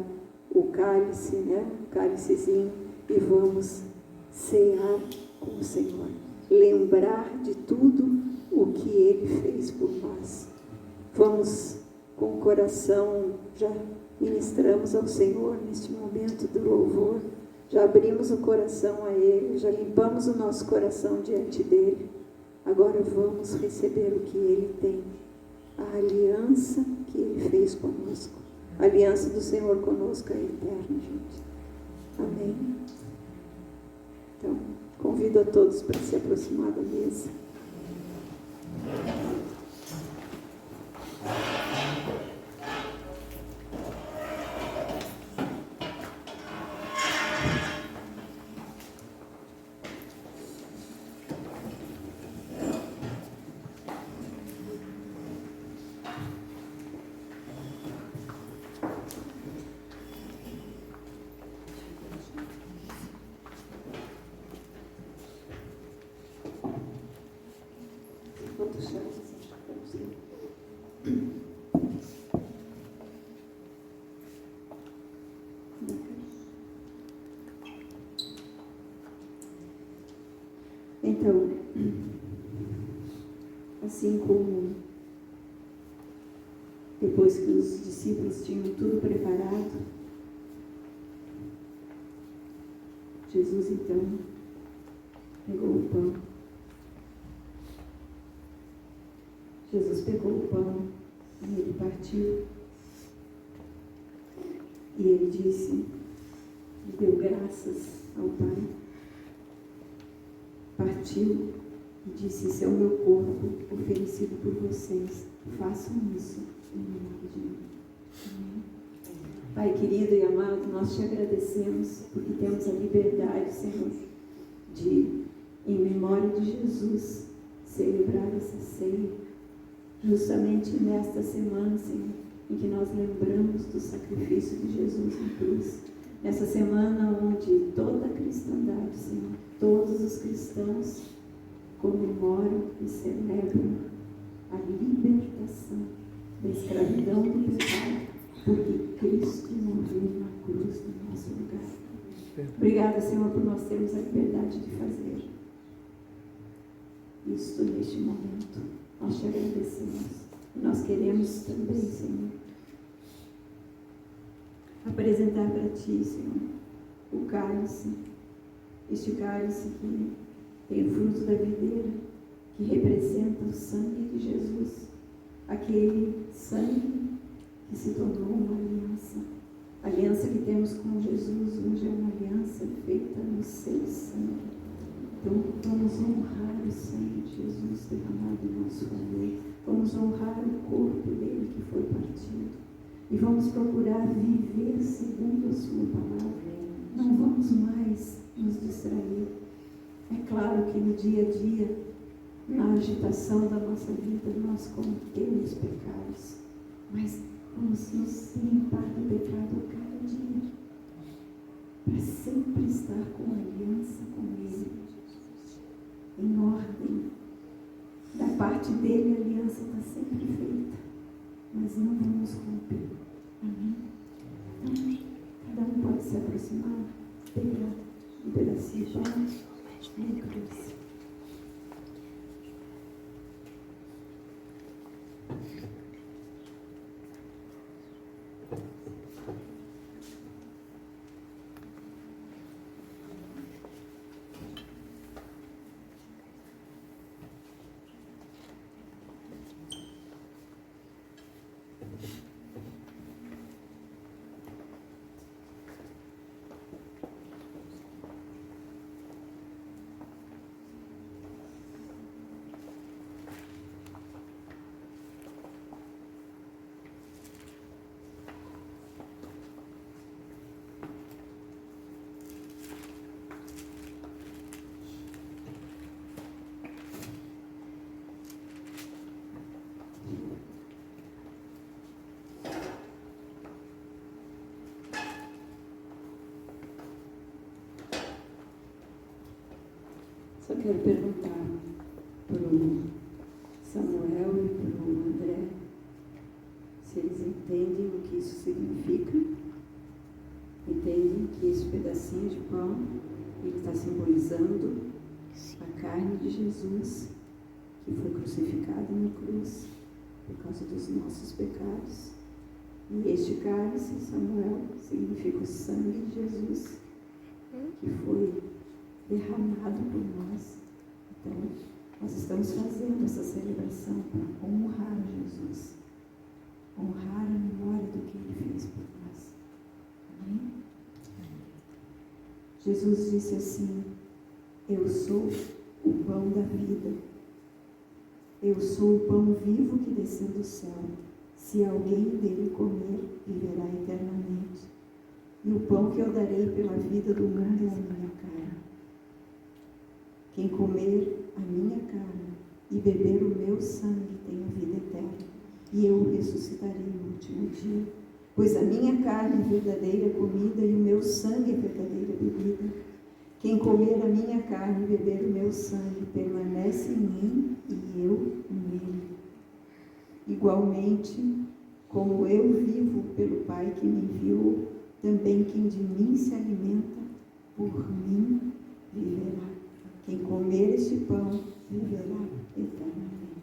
o cálice, o cálicezinho, e vamos cear com o Senhor, lembrar de tudo o que Ele fez por nós. Vamos com o coração, já ministramos ao Senhor neste momento do louvor, já abrimos o coração a Ele, já limpamos o nosso coração diante dEle. Agora vamos receber o que Ele tem, a aliança que Ele fez conosco. A aliança do Senhor conosco é eterna, gente. Amém? Então, convido a todos para se aproximar da mesa. Quantos chaves achamos? Então, assim como depois que os discípulos tinham tudo preparado, Jesus então pegou o pão. Jesus pegou o pão e ele partiu. E ele disse, deu graças ao Pai, partiu e disse: esse é o meu corpo oferecido por vocês, façam isso em memória de mim. Amém. Pai querido e amado, nós te agradecemos porque temos a liberdade, Senhor, de, em memória de Jesus, celebrar essa ceia. Justamente nesta semana, Senhor, em que nós lembramos do sacrifício de Jesus na cruz. Nessa semana onde toda a cristandade, Senhor, todos os cristãos comemoram e celebram a libertação da escravidão do pecado, porque Cristo morreu na cruz no nosso lugar. Obrigada, Senhor, por nós termos a liberdade de fazer isto neste momento. Nós te agradecemos. Nós queremos também, Senhor, apresentar para Ti, Senhor, o cálice, este cálice que tem o fruto da videira, que representa o sangue de Jesus, aquele sangue que se tornou uma aliança. A aliança que temos com Jesus hoje é uma aliança feita no seu sangue. Então, vamos honrar o sangue de Jesus derramado em nosso favor. Vamos honrar o corpo dele que foi partido. E vamos procurar viver segundo a sua palavra. Não vamos mais nos distrair. É claro que no dia a dia, na agitação da nossa vida, nós cometemos pecados. Mas vamos nos limpar do pecado a cada dia. Para sempre estar com aliança com Ele. Em ordem. Da parte dele, a aliança está sempre feita. Mas não vamos romper. Amém? Então, cada um pode se aproximar, pegar um pedacinho de pão e cruz. Só quero perguntar para o Samuel e para o André se eles entendem o que isso significa, entendem que esse pedacinho de pão ele está simbolizando a carne de Jesus que foi crucificada na cruz por causa dos nossos pecados. E este cálice, Samuel, significa o sangue de Jesus que foi derramado por nós. Então, nós estamos fazendo essa celebração para honrar Jesus, honrar a memória do que Ele fez por nós. Amém? Jesus disse assim: eu sou o pão da vida, eu sou o pão vivo que desceu do céu. Se alguém dele comer, viverá eternamente. E o pão que eu darei pela vida do mundo é a minha carne. Quem comer a minha carne e beber o meu sangue tem a vida eterna, e eu o ressuscitarei no último dia. Pois a minha carne é verdadeira comida e o meu sangue é verdadeira bebida. Quem comer a minha carne e beber o meu sangue permanece em mim e eu nele. Igualmente, como eu vivo pelo Pai que me enviou, também quem de mim se alimenta, por mim viverá. Quem comer este pão, viverá eternamente.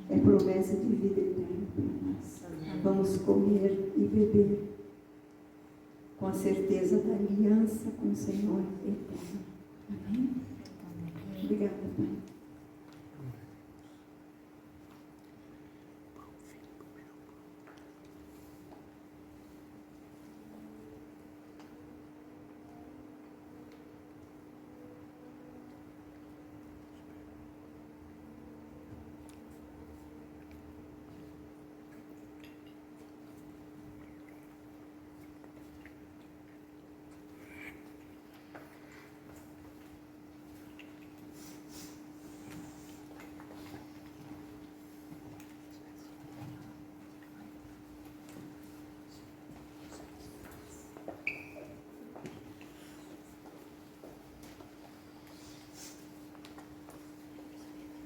É promessa de vida eterna para nós. Vamos comer e beber com a certeza da aliança com o Senhor eterno. Amém? Obrigada, Pai.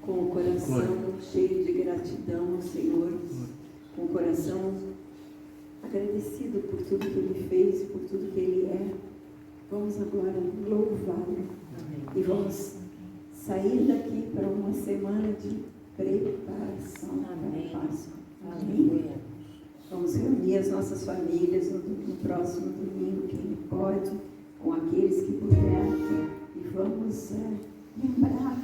Com o coração cheio de gratidão ao Senhor, com o coração agradecido por tudo que Ele fez, por tudo que Ele é, vamos agora louvá-lo. E vamos sair daqui para uma semana de preparação. Páscoa. Amém? Vamos reunir as nossas famílias no próximo domingo, quem pode, com aqueles que puder, e vamos lembrar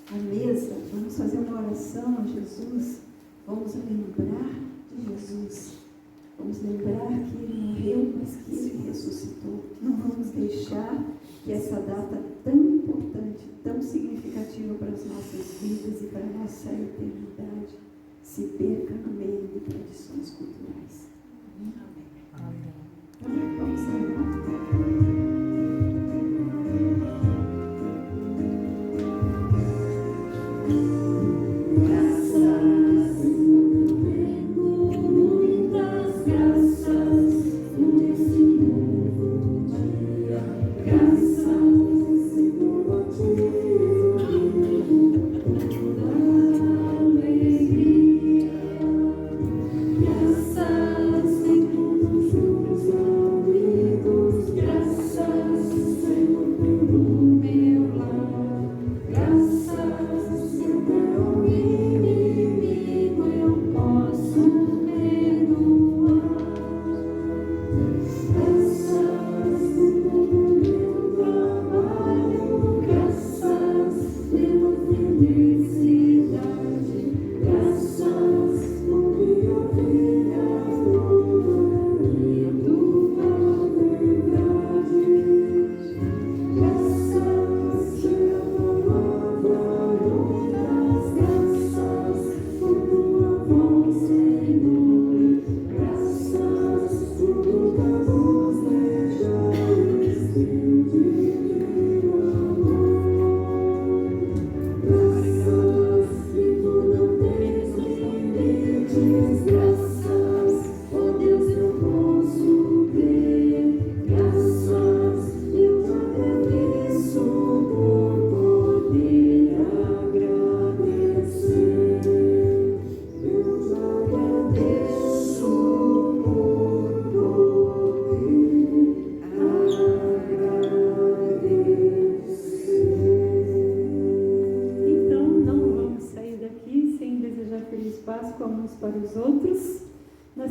a mesa, vamos fazer uma oração a Jesus, vamos lembrar de Jesus, vamos lembrar que Ele morreu, mas que Ele ressuscitou. Não vamos deixar que essa data tão importante, tão significativa para as nossas vidas e para a nossa eternidade se perca no meio de tradições culturais. Amém. Amém. Vamos lembrar.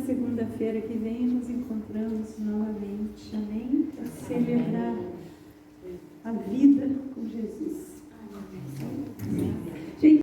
Segunda-feira que vem nos encontramos novamente, amém? Para celebrar a vida com Jesus. Amém.